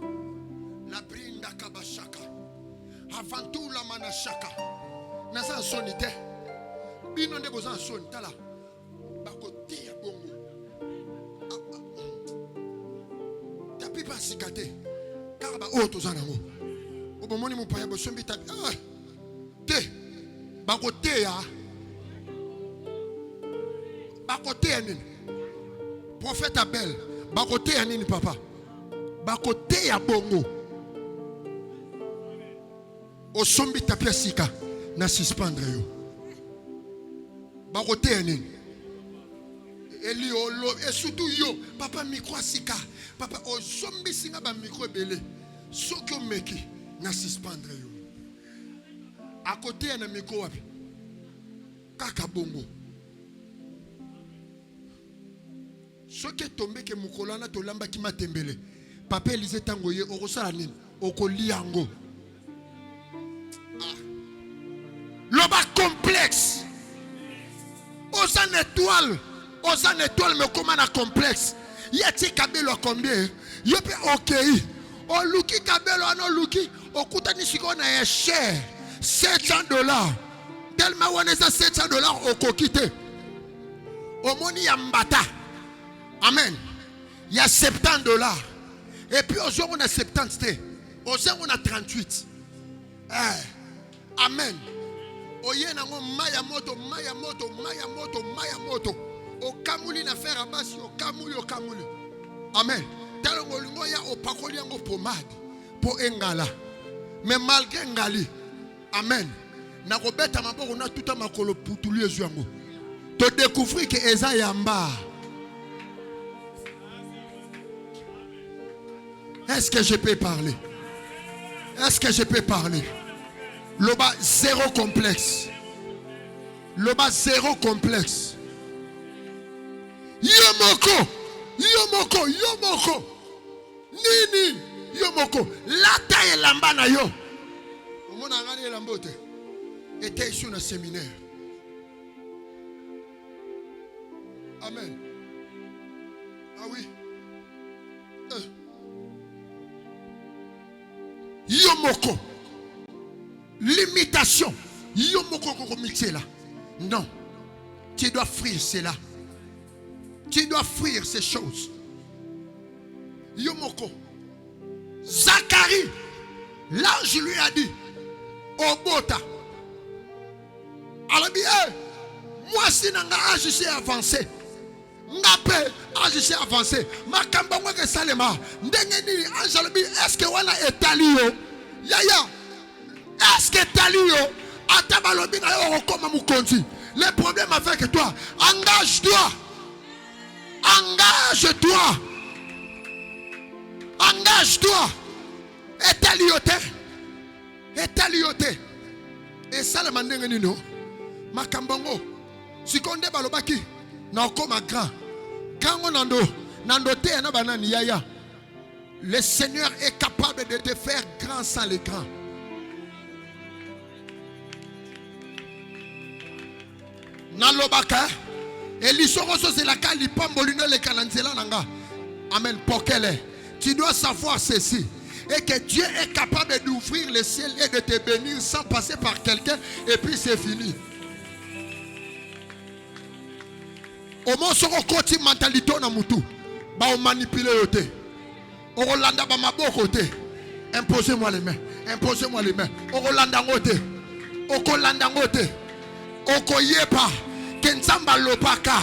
La brinda kabashaka. Avant tout la manashaka. Nasa sonite. Bino ne bozan sonita la. Bakote ya bongo. Tapi pas sikate. Karaba oto zanango. Obomoni mo paya bosombi tapi. Ah. Te. Bakote ya. Bakote ya nini? Prophète Abel. Bakote ya nini papa? Bakote ya bongo. Osombi tapia sika. Na suspendre yo. Bakote ya nini? Eli olo. Et surtout yo. Papa micro sika. Papa osombi singa ba micro belé. Soki o meki. Na suspendre yo. À côté ya na micro wapi? Kaka bongo. Ce qui est tombé que Mukolana to lamba ki matembele. Papa Elise tangoye okosala nini? Okoliango. Loba complexe. Osan étoile me commande complexe. Yati kabelo combien? Yope okei. O luki kabelo ano luki. Okutani sikona e cher. $700. Tellement on est à $700 okokite. Omoni yambata. Amen. Il y a $70. Et puis au jour on a 70. Au jour on a 38. Amen. Oye nango maya moto. O kamuli na faire abasi o kamuli. Amen. Talo ngolingo ya opakoli yango pomade po engala. Mais malgré ngali. Amen. Na kobeta maboko na tuta makolo putuli ezu yango. To découvrir que eza yamba. Est-ce que je peux parler? Est-ce que je peux parler? Loba zéro complexe. Loba zéro complexe. Yomoko. Nini. Yomoko. La taille lamba na yo. Mon angani lambote. Était sur le séminaire. Amen. Ah oui. Yomoko. Limitation. Yomoko komité là. Non. Tu dois fuir cela. Tu dois fuir ces choses. Yomoko. Zacharie. L'ange lui a dit. Obota. Alors bien. Moi si nanga âge j'ai avancé. Ngape âge j'ai avancé. Makamba mweke salema. Ndengeni anjalobi. Est-ce que wana etalio? Yaya. Est-ce que talio? Atabalobi na yo okoma mukonzi. Le problème avec toi. Engage-toi. Engage-toi. Engage-toi. Etaliote. Et ça le mandengeni no. Makambongo. Sikonde balobaki. Na okoma grand. Gango nando te na banani yaya. Le Seigneur est capable de te faire grand sans les grands. Nalobaka. Et l'isoroso c'est la calipambolino le cananzela nanga. Amen. Pokele. Tu dois savoir ceci. Et que Dieu est capable d'ouvrir le ciel et de te bénir sans passer par quelqu'un. Et puis c'est fini. Au moins, ce côté mentalité na mutu, ba on manipule yote. O Rolanda ba maboko te. Imposez-moi les mains. Imposez-moi les mains. O Rolanda ngote. O Kolanda ngote. O koyepa. Kenzamba lopaka.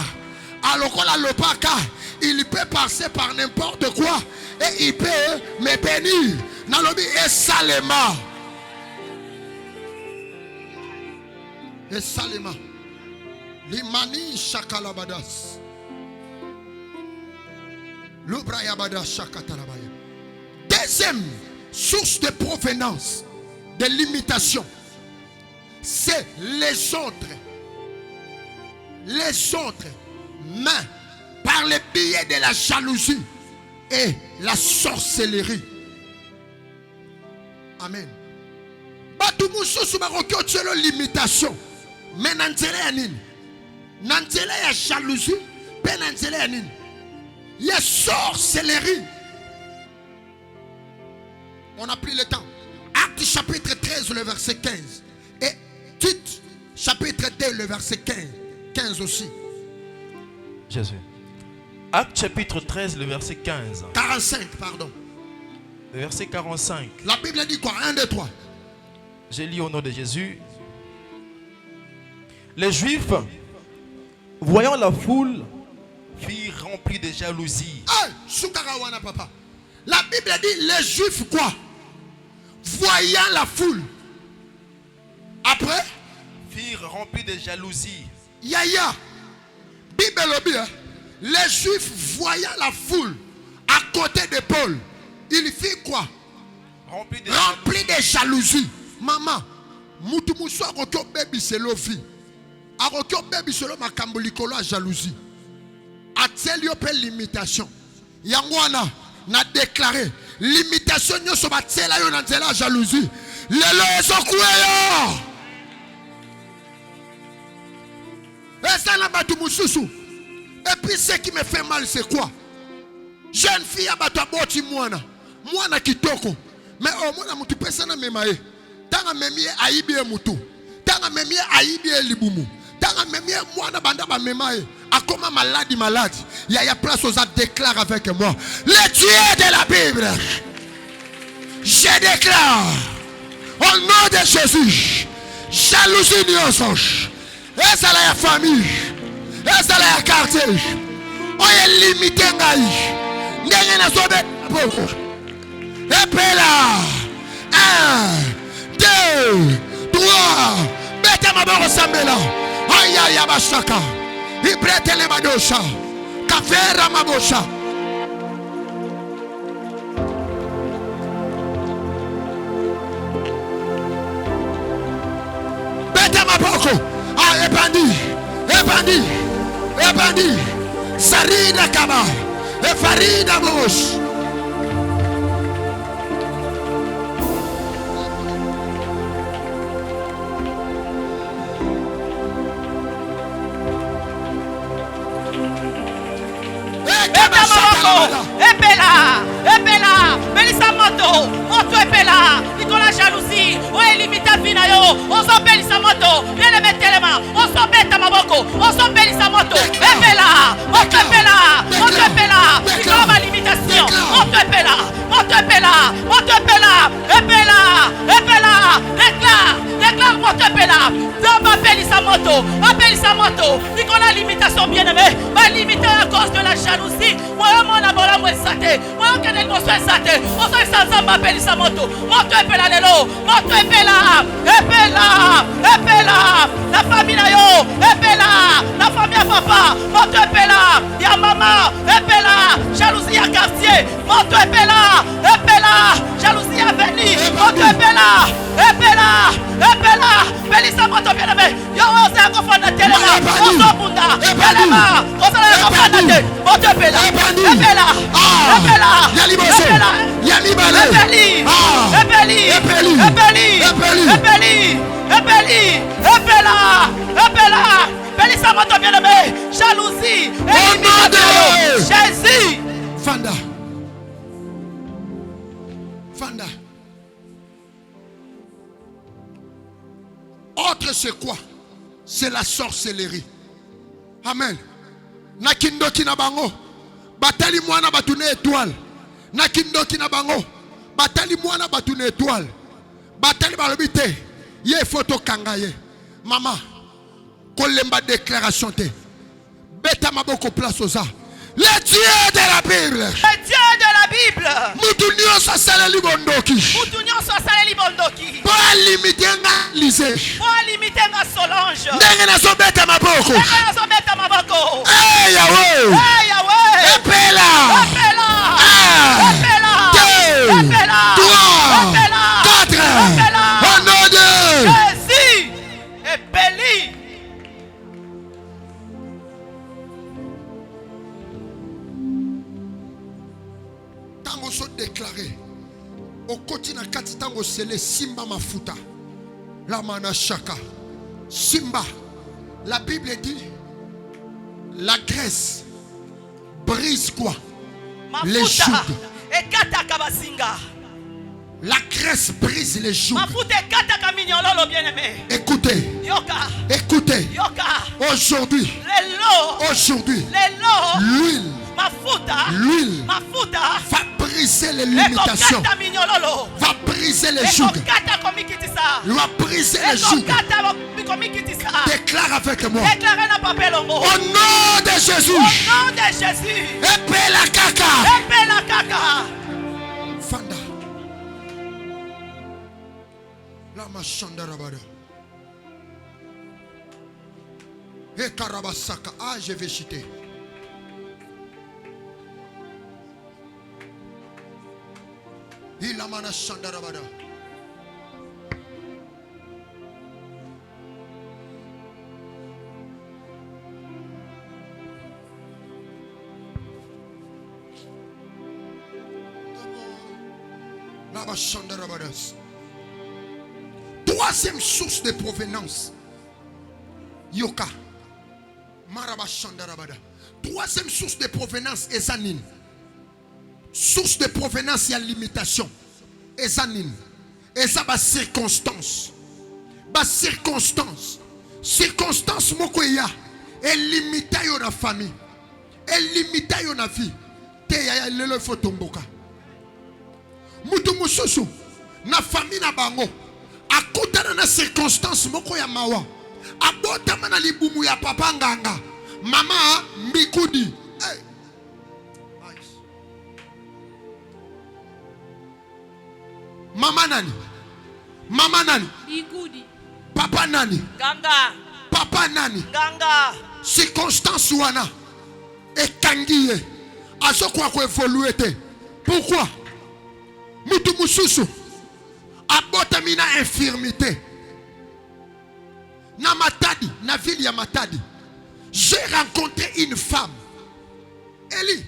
Alokola lopaka. il peut passer par n'importe quoi et il peut me bénir. Nalobi et Salema. Et Salema. Limani Shakalabadas. L'Ubrayabada Shakatalabaya. Deuxième source de provenance, de limitation, c'est les autres mains par le biais de la jalousie et la sorcellerie. Amen. Batumususu barokotelo limitation. Mais nanzele ya nini? Nanzele ya jalousie, pe nanzele ya nini? Ya sorcellerie. On a pris le temps. Acte chapitre 13, le verset 15. Et Tite chapitre 2, le verset 15 aussi. Jésus. Acte chapitre 13, le verset 15. 45, pardon. Le verset 45. La Bible dit quoi? 1, 2, 3. J'ai lu au nom de Jésus. Les Juifs, voyant la foule, furent remplis de jalousie. Hey, Sukarawana papa. La Bible dit les Juifs quoi? Voyant la foule. Après? Furent remplis de jalousie. Yaya. Bible lobby. Les Juifs voyant la foule à côté de Paul. Il fit quoi? Remplis de jalousie. Maman. Mutu musu akokyo baby selo vie. Akokyo baby selo makambo likolo a jalousie. Atel yo pe limitation. Yangwana na déclaré limitation nyoso batela yo na nzela jalousie. Lelo ezokueyo. Esa na batu mususu. Et puis ce qui me fait mal c'est quoi? Jeune fille abato aboti mwana. Mwana kitoko. Mais au mwana mutu pesa na memae. Tanga memie aibie mutu. Tanga memie aibie libumu. Tanga memie mwana banda ba memae. Akoma malade. Yaya place aux actes déclare avec moi. Le Dieu de la Bible. Je déclare au nom de Jésus. Jalousie nyonso. Et ça la famille. Et ça la quartier. On est limité ngai. Ndenge na sobe poko. Et puis là. 1, 2, 3. Beta maboko sambela. Aya ya bashaka. Ibretele madosha. Kafera mabosha. Beta maboko. Ah, Ebandi. Sarida kaba. E farida bosh. Epela, Belisa moto, epela, Nicolas jalousie, on élimite Vinayo, on s'en Belisa moto, bien le mettre telema, on s'en bête maboko, on s'en Belisa moto, epela, Nicolas ma limitation, on te epela, déclare mon epela, dans ma Belisa moto, Nicolas limitation bien aimé, ma limité à cause de la jalousie, moi mon abola moi saté, moi on connaît mon soin saté, on se sent ma Belisa moto, epela lelo, epela, la famille nayo, epela, la famille à papa, epela, ya maman, epela, jalousie à quartier, epela, jalousie à venir, epela, Belisa moto bien aimé, yo on s'est confondé tellement, on s'en bunda, epela, on s'est confondé, epela, Belisa moto bien aimé, jalousie, Jésus. Fanda. Autre c'est quoi? C'est la sorcellerie. Amen. Nakindoki na bango. Batali mwana batune étoile. Nakindoki na bango. Batali mwana batune étoile. Batali balobite. Ye photo kangaye. Maman. Kolemba déclaration te. Beta maboko place oza. Le Dieu de la Bible. Le Dieu de la Bible. Mutu nyonso asaleli bondoki. Mutu nyonso asaleli bondoki. Po alimite nga lise. Po alimite nga Solange. Ndenge nazobeta maboko. Ndenge nazobeta maboko. Hey Yahweh. Hey Yahweh. Epela. Epela. Un. Epela. 2. Epela. 3. Epela. 4. Epela. Au nom de Jésus. Epeli. Tango so déclaré. Au kotina kati tango sele simba mafuta. La mana shaka. Simba. La Bible dit la graisse brise quoi? Les Mafuta. jougs. Ekata kabasinga. La graisse brise les jougs. Mafuta ekata kaminyololo bien-aimé. Écoutez. Yoka. Écoutez. Yoka. Aujourd'hui. Lelo. Aujourd'hui. Lelo. L'huile. Mafuta. L'huile. Mafuta. Va briser les limitations. Ekokata minyololo. Va briser les jougs. Ekokata komikitisa. Va briser les jougs. Ekokata komikitisa. Déclare avec moi. Déclarez na papelongo. Au nom de Jésus. Au nom de Jésus. Épée la caca. Épée la caca. Fanda. La machanda rabada. Et karabasaka. Ah, je vais chuter. Il a mana chanda rabada. Troisième source de provenance. Yoka. Marabashandarabada. Troisième source de provenance, Ezanine. Source de provenance, il y a limitation. Ezanine. Eza ba circonstance. Ba circonstance. Circonstance moko ya. Elle limita yo na famille. Elle limita yo na vie. Te ya lelo fotomboka. Mutu mususu na famille na bango akutana na circonstance moko ya mawa abotama na libumu ya papa nganga mama mbikudi hey. Mama nani Mbikudi. papa nani Ganga. papa nani Ganga. circonstance wana ekangiye azokwa ko évoluer te. Pourquoi? Mutu mususu abotami na infirmité na Matadi, na ville ya Matadi. J'ai rencontré une femme. Eli,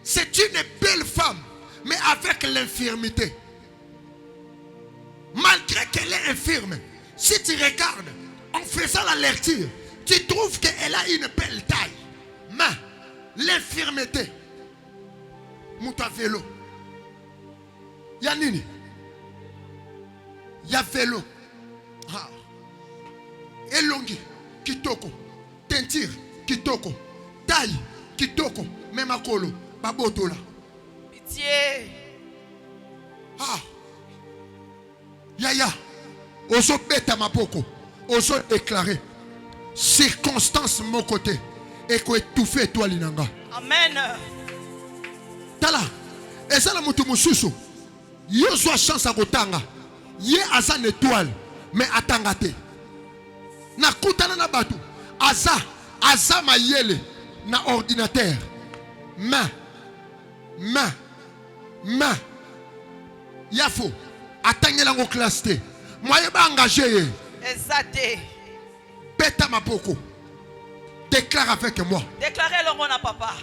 c'est une belle femme, mais avec l'infirmité. Malgré qu'elle est infirme, si tu regardes en faisant la lecture, tu trouves qu'elle a une belle taille. Mais l'infirmité, muta vélo. Ya nini? Ya vélo. Ah. Elongi kitoko. Tentire kitoko. Taille kitoko. Même akolo babotola. Pitié. Ah. Yaya. Oso beta mapoko. Oso déclarer circonstance mon côté et ko étouffer toi linanga. Amen. Tala. Eza na mutu mususu. Yo soit chance à kotanga. Ye aza une étoile mais atanga te. Na kutana na batu. Aza mayele na ordinateur. Main. Yafo. Atangela ngo classe te. Moye ba engagé. Exacté. Beta mapoko. Déclare avec moi. Déclarez le mon papa.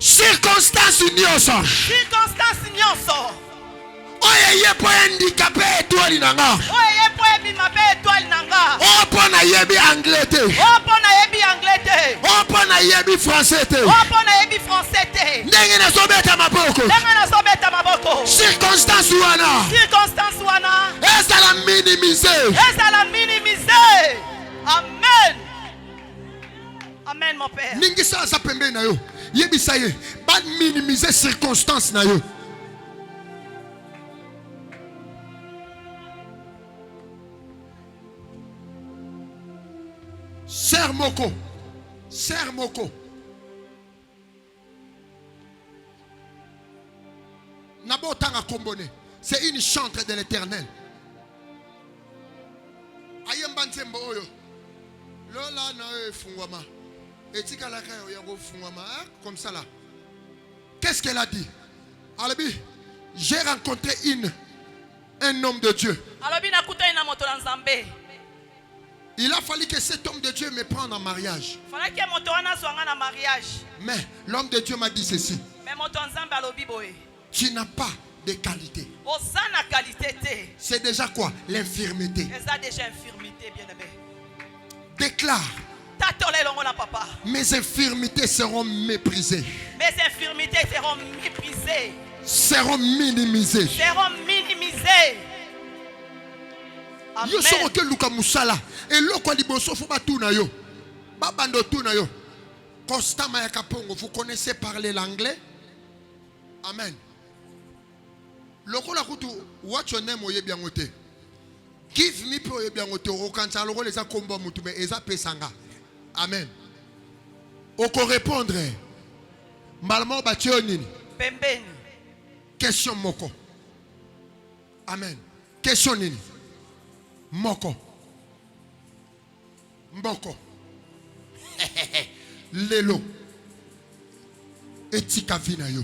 Circonstance nyonso. Circonstance nyonso. Oye ye po handicapé étoile nanga. Oye po ebi mabe étoile nanga. O po na yebi anglais te. O po na ebi anglais te. O po na yebi français te. O po na ebi français te. Ndenge na sobeta maboko. Ndenge na sobeta maboko. Circonstance wana. Circonstance wana. Esa la minimiser. Esa la minimiser. Amen. Amen mon père. Ningi sa sa pembe na yo. Yebisa ye. Ba minimiser circonstance na yo. Serre moko. C'est une chantre de l'Éternel. Comme ça là. Qu'est-ce qu'elle a dit? J'ai rencontré un homme de Dieu. Il a fallu que cet homme de Dieu me prenne en mariage. Mais l'homme de Dieu m'a dit ceci. Tu n'as pas de qualité. C'est déjà quoi? L'infirmité. Déclare. Mes infirmités seront méprisées. Mes infirmités seront méprisées. Seront minimisées. Seront minimisées. Amen. Vous connaissez parler l'anglais? Amen. What's your name? Give me Amen. Oko répondre. Malmo bationini. Pembeni. Question moko. Amen. Question nini? Moko. Mboko. Lelo. Etika vina yo.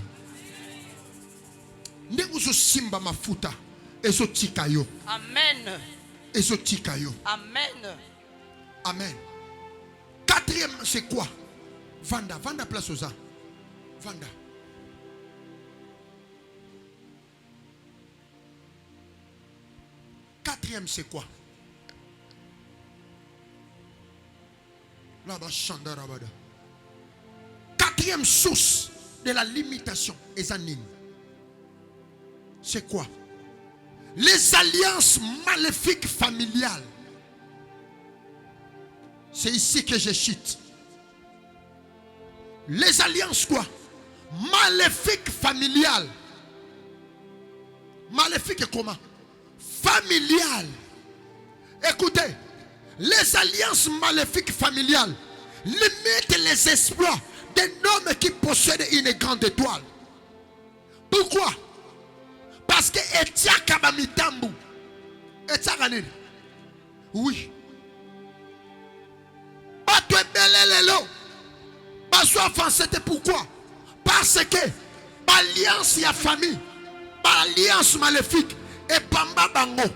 Ndeguzo simba mafuta. Ezo tika yo. Amen. Ezo tika yo. Amen. Amen. Quatrième, c'est quoi? Vanda. Vanda place aux gens. Vanda. Quatrième, c'est quoi? Quatrième source de la limitation est anime. C'est quoi? Les alliances maléfiques familiales. C'est ici que je chute. Les alliances quoi? Maléfiques familiales. Maléfiques comment? Familiales. Écoutez, les alliances maléfiques familiales limitent les exploits d'un homme qui possède une grande étoile. Pourquoi? Parce que Etia Kabamitambu. Etia Ganil. Oui. C'était pourquoi? Parce que l'alliance y a famille, l'alliance maléfique et Bamba Bango,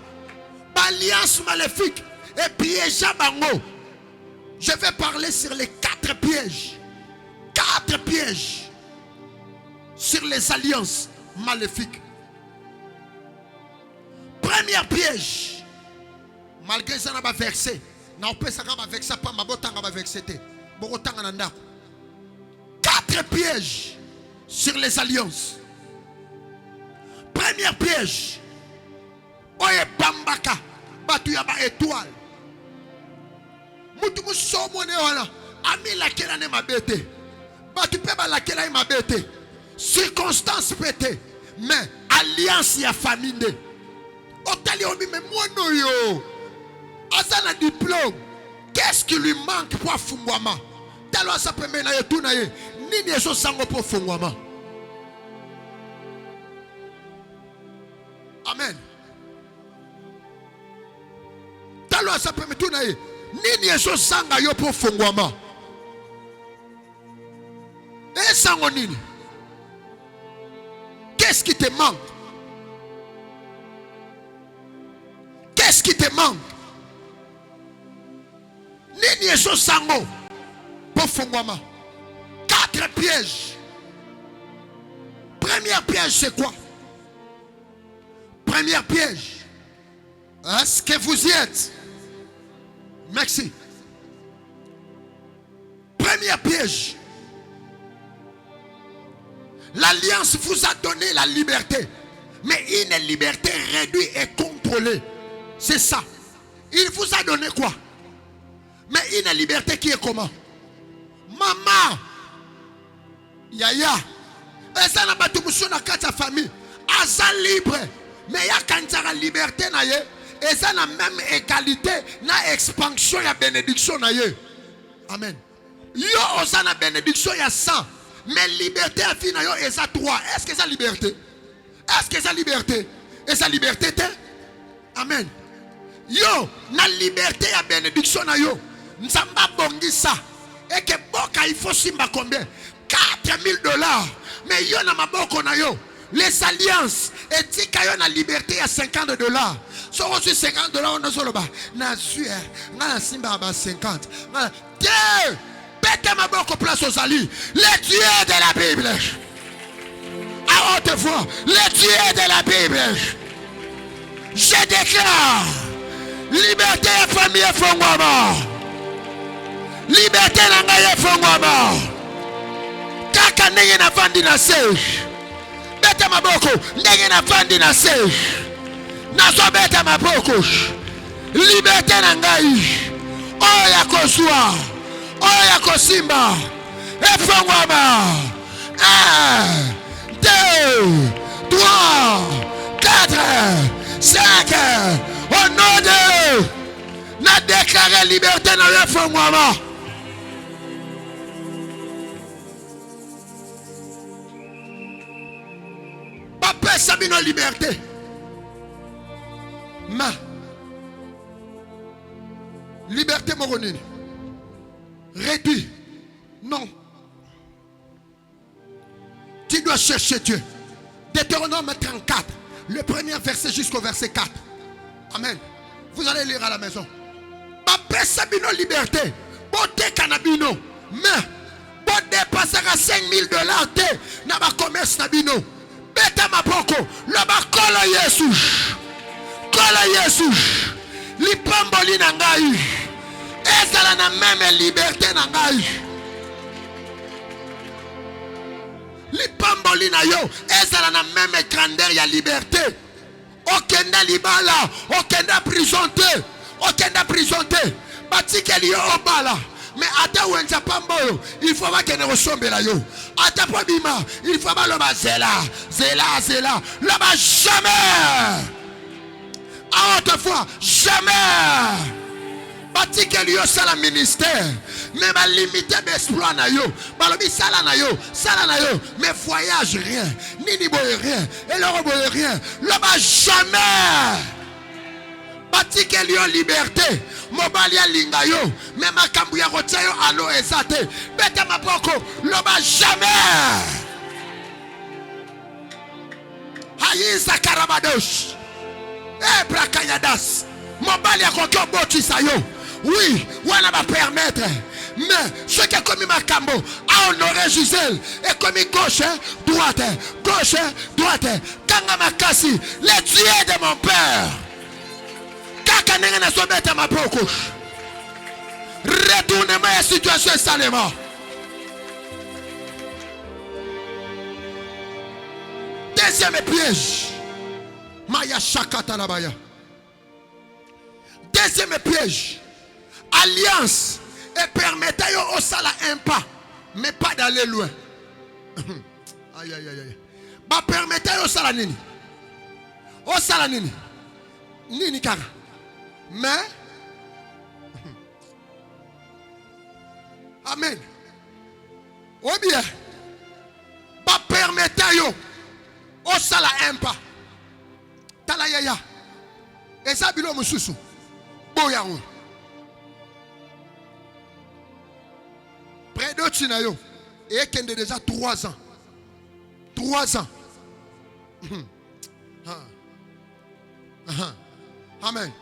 l'alliance maléfique et piège Bango. Je vais parler sur les 4 pièges. 4 pièges sur les alliances maléfiques. Premier piège, malgré ça, on a versé. Na opesa kama vexa pa mabotanga ba vexete. Bokotanga na ndako. 4 pièges sur les alliances. Premier piège. Oye bambaka batu ya ba étoile. Mutu musomo ne wana ami la kela ne mabete. Batu pe ba la kela mabete. Circonstance pété. Mais alliance ya famille. Otali omi me mono yo. Azana diplôme. Qu'est-ce qui lui manque pour Fungwama? Talo sa peme na yetu na ye. Nini eso sango pour Fungwama? Amen. Talo sa peme tu na ye. Nini eso sanga yo pour Fungwama? Et sango nini? Qu'est-ce qui te manque? Qu'est-ce qui te manque? Nini eso sango pour Fungwama. 4 pièges. Premier piège c'est quoi? Premier piège. Est-ce que vous y êtes? Merci. Premier piège. L'alliance vous a donné la liberté. Mais une liberté réduite et contrôlée. C'est ça. Il vous a donné quoi? Mais une liberté qui est comment? Maman, Yaya, et ça n'a pas tout monsieur dans la famille. Asa libre, mais il y a quand la liberté na ye, et ça n'a même égalité na expansion ya bénédiction na ye. Amen. Yo osana bénédiction ya 100, mais liberté à vie na yo et ça 3. Est-ce que ça liberté? Est-ce que c'est la liberté? Et sa liberté t'es? Amen. Yo, na liberté ya bénédiction na yo. Nzamba bongi ça. Et que boka il faut simba combien? 4000 $. Mais yo na maboko na yo. Les alliances et tika yo na liberté à $50. Si on reçoit $50, on a solo ba. Na suer, na simba ba 50. Dieu, pète ma boko place aux alliés. Les dieux de la Bible. À haute voix, les dieux de la Bible. Je déclare liberté et famille et fongwama. Liberté nanga et fongwama. Kaka nenge na vandi na sej. Beta maboko nenge na vandi na sej. Nazo beta maboko. Liberté nangai. Oya kozwa. Oya kosimba. Et fongwama. 1, 2, 3, 4, 5. Au nom de n'a déclaré liberté dans le fond moi. Papa Sabino liberté. Ma liberté moronine. Réduit. Non. Tu dois chercher Dieu. Deutéronome 34. Le premier verset jusqu'au verset 4. Amen. Vous allez lire à la maison. Papa Sabino liberté. Bote canabino. Mais. Bote dépassera $5000 te. Na ba commerce nabino. Beta mapoko. La ba kola Yesus. Kola Yesus. Li pamboli nangai. Ezala na même liberté nangai. Li pamboli na yo. Ezala na même grandeur ya liberté. Okenda libala, okenda prison te, okenda prison te. Batike liyo obala. Mais ata wenza pamboyo, il faut pas que ne ressemble la yo. Ata pobima, il faut pas le zela, zela. Là-bas jamais. À autrefois, jamais. Batike liyo sala ministère. Mais ma limité d'exploit na yo. Balobi sala na yo. Mais voyage rien. Nini boye rien. Et le boye rien. Là-bas jamais. Batike liyo liberté. Mobalia linga yo. Mais ma kambuya rotia yo alo ezate. Bete ma poko. Là-bas jamais. Haïsa Karabadosh. Brakayadas. Mobalia kokyo boti sayo. Oui, on va permettre. Mais ce qui a commis Makambo a honoré Gisèle et commis gauche, droite. Kanga Makasi, les dieux de mon père. Kaka nengana sobeta ma poko. Retournement à la situation salement. Deuxième piège. Maya Shakata Labaya. Deuxième piège. Alliance et permettez au sala un pas, mais pas d'aller loin. Aïe. Bah permettez au sala nini. Au sala nini. Nini kara. Mais amen. Ou bien bah permettez au sala un pas. Talayaya. Et ça bilo mususu. Boyaou. Près de Tinayo. Et qu'il a déjà 3 ans. 3 ans. Amen.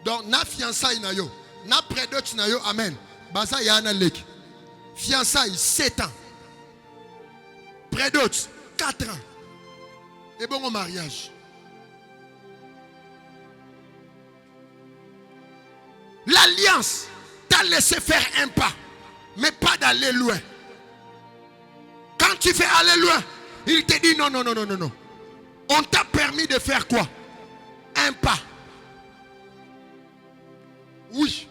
Donc, na fiançailles na yo. Na près de Tinayo. Amen. Baza yana lek. Fiançailles 7 ans. Près d'autres 4 ans. Et bon au mariage. L'alliance t'a laissé faire un pas. Mais pas d'aller loin. Quand tu fais aller loin, il te dit non. On t'a permis de faire quoi? Un pas. Oui.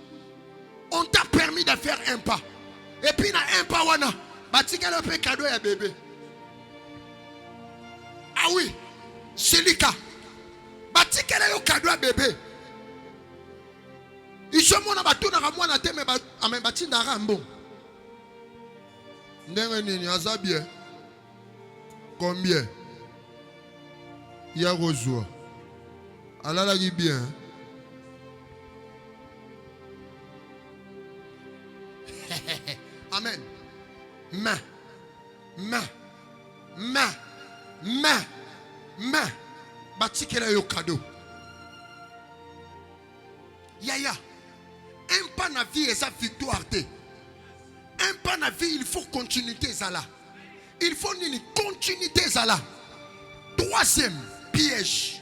On t'a permis de faire un pas. Et puis, dans un pas, on a batika le cadeau à bébé. Ah oui. C'est le cas. Batika le cadeau à bébé. Ils sont mon abatou na ramwa na teme ame bati na rambo. Ndenge nini azabie. Combien? ya kozwa. Alalaki bien. Amen. Main. Batikela yo cadeau. Yaya. Un pas na vie et sa victoire te. Un pas na vie, il faut continuité ça là. Il faut une continuité ça là. Troisième piège.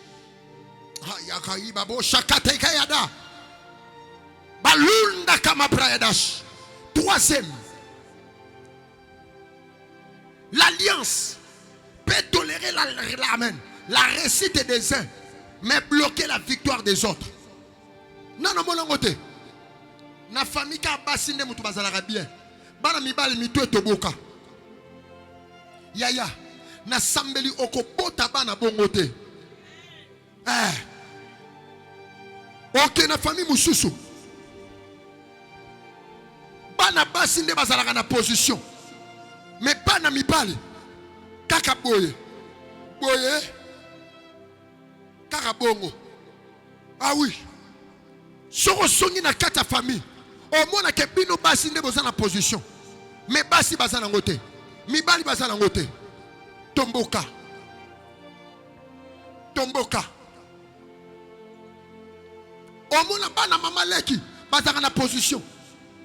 Troisième. L'alliance peut tolérer la réussite des uns, mais bloquer la victoire des autres. Non, mon côté. Na famille ka basine mutu bazalaka bien. Bana mibali mitu etoboka. Yaya, na sambeli okobota bana bongote. Ok, na famille mususu. Bana basine bazalaka na position. Mais bana mibali kaka boye. Kaka bongo. Ah oui. Soko songi na kata famille. Au moins que bino basi nde boza na position. Mais basi baza na ngote. Mibali baza na ngote. Tomboka. Au moins bana mama leki baza na position.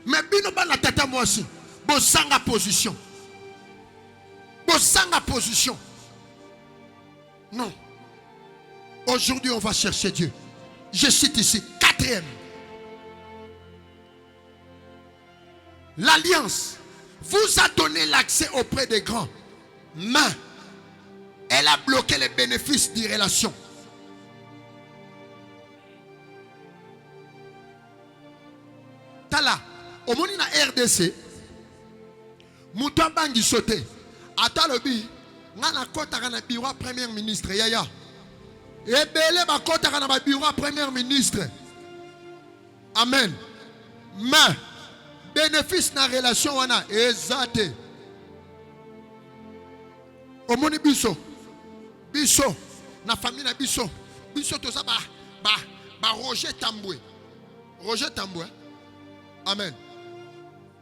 Mais bino bana tata mwasi bozanga position. Non. Aujourd'hui on va chercher Dieu. Je cite ici quatrième. L'alliance vous a donné l'accès auprès des grands, mais elle a bloqué les bénéfices des relations. Tala, au monde na RDC, Mouton bangi sauté. Atalobi, ngana kota kana bureau premier ministre yaya. Ebele ba kota kana ba bureau premier ministre. Amen. Mais bénéfice na relation wana ezate. Omoni biso na famille na biso toza ba Roger Tamboué. Amen.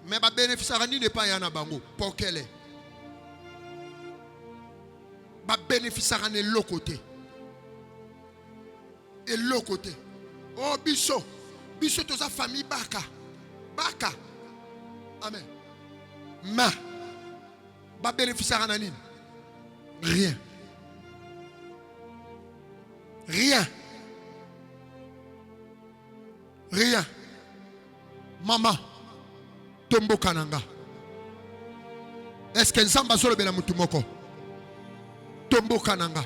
Mais ba bénéfice rani n'est pas yana bango pour quel est. Ba bénéfice rani l'autre côté. Et l'autre côté. Oh biso toza famille baka. Amen. Mais ba bénéfice rani rien. Maman, tombo kananga. Est-ce que Nzamba solo bela mutumoko? Tombo kananga.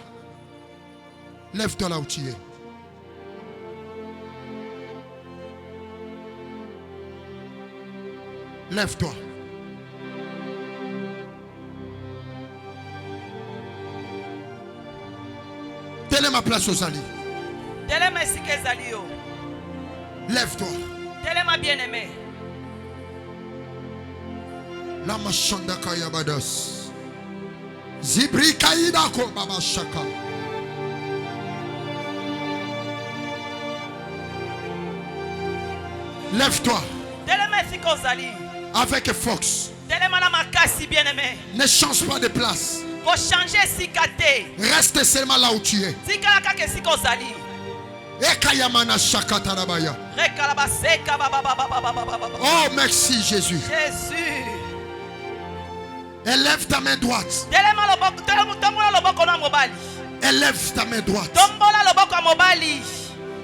Lève-toi là où tu es. Lève-toi. Telle est ma place aux alliés. Lève-toi. Telle est ma bien-aimée. La machanda kayabadas. Zibri kaida ko baba shaka. Lève-toi. Telle est ma sikosali. Avec force. Telle est ma makasi bien-aimée. Ne change pas de place. Pour changer sikate. Reste seulement là où tu es. Sikala ke sikosali. Ekayamana shaka tarabaya. Rekalabaseka baba. Oh merci Jésus. Jésus. Élève ta main droite. Élève ta main droite.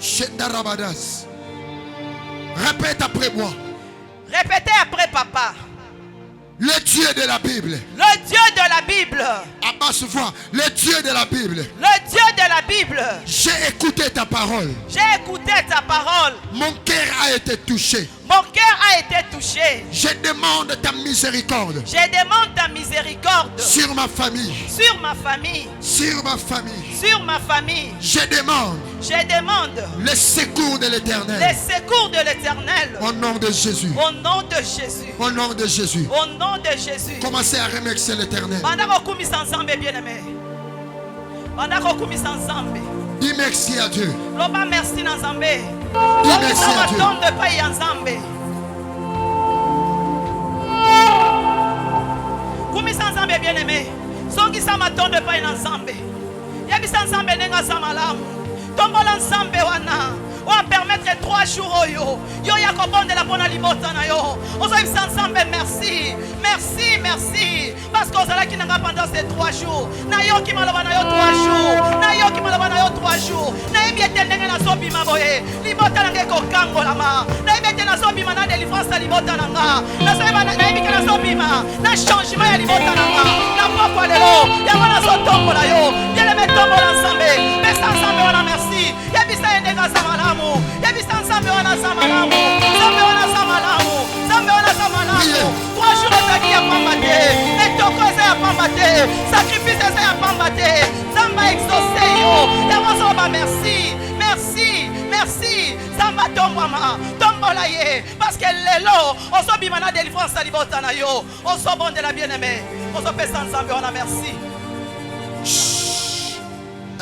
Shendarabadas. Répète après moi. Répétez après papa. Le Dieu de la Bible. Le Dieu de la Bible. À basse voix. Le Dieu de la Bible. Le Dieu de la Bible. J'ai écouté ta parole. J'ai écouté ta parole. Mon cœur a été touché. Mon cœur a été touché. Je demande ta miséricorde. Je demande ta miséricorde. Sur ma famille. Sur ma famille. Sur ma famille. Sur ma famille. Je demande le secours de l'Éternel. Le secours de l'Éternel. Au nom de Jésus. Au nom de Jésus. Au nom de Jésus. Au nom de Jésus. Commencez à remercier l'Éternel. Ondako kumisa nzambe. Dis merci à Dieu. Loba merci na nzambe. Dis merci à Dieu. Tombe pa ya nzambe. Kumisa nzambe bien-aimé. Songi sama tonde pa ya nzambe. Yebisa nzambe nenga samalamu. Tombola nzambe wana. On va permettre 3 jours yo. Yo ya kobonde la pona libota na yo. On va yebisa nzambe merci. Merci, merci. Parce qu'on sera qui n'a pas pendant ces 3 jours. Na yo ki maloba na yo 3 jours. Na yo ki maloba na yo 3 jours. Na yebi ete ndenge na so bima boye. Libota na ngeko kango la ma. Na yebi ete na so bima na délivrance na libota na nga. Na so yebi na yebi na so bima. Na changement ya libota na nga. Na poko lelo. Ya wana so tombo la yo. Ya le metombo la nzambe. Pesa nzambe wana merci. Ya bisa endenga samalamu. Ya bisa nzambe wana samalamu. Nzambe wana samalamu. Nzambe wana samalamu. 3 jours ezaki ya pamba te. Etoko eza ya pamba te. Sacrifice eza ya pamba te. Nzambe exaucé yo. Yango soba merci. Merci. Merci. Nzambe tombwama. Tombola ye. Parce que lelo osobima na délivrance na libota na yo. Osobondela bien-aimé. Osopesa nzambe wana merci.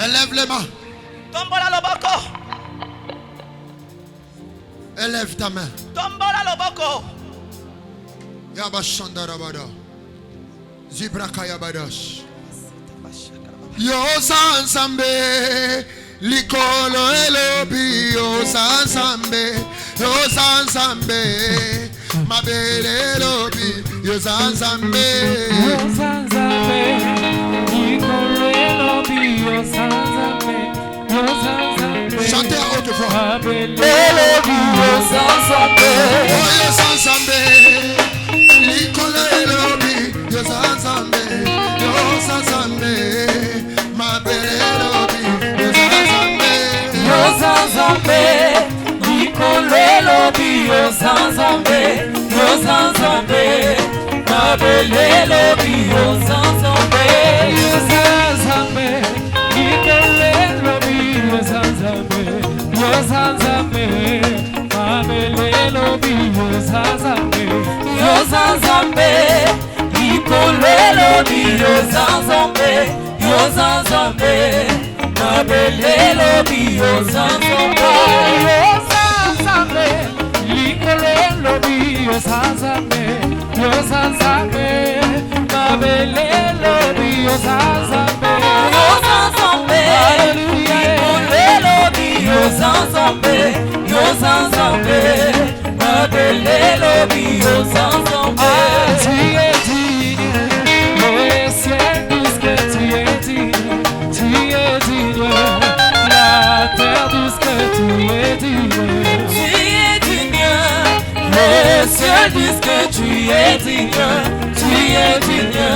Élève les mains. Tombola loboko. Élève ta main. Tombola loboko. Yabashandarabada. Zibrakayabadash. Yo sansambe. Likolo elobi. Yo sansambe. Yo sansambe. Mabele elobi. Yo sansambe. Yo sansambe. Likolo elobi. Yo sansambe. Yo sansambe. Chantez à haute voix. Elobi. Yo sansambe. Oh yo sansambe. Likolo elobi. Yo sansambe. Yo sansambe. Mabele elobi. Yo sansambe. Yo sansambe. Likolo elobi. Yo sansambe. Yo sansambe. Mabele elobi. Yo sansambe. Yo sansambe. Likolo elobi. Yo sansambe. Yo sansambe. Mabele elobi. Yo sansambe. Yo sansambe. Likolo elobi. Yo sansambe. Yo sansambe. Mabele elobi. Yo sansambe. Yo sansambe. Likolo elobi. Yo sansambe. Yo sansambe. Mabele elobi. Yo sansambe. Yo sansambe. Likolo elobi. Yo sansambe. Yo sansambe. Mabele elobi. Yo sansambe. Tu es digne. Le ciel dit que tu es digne. Tu es digne. La terre dit que tu es digne. Tu es digne. Le ciel dit que tu es digne. Tu es digne.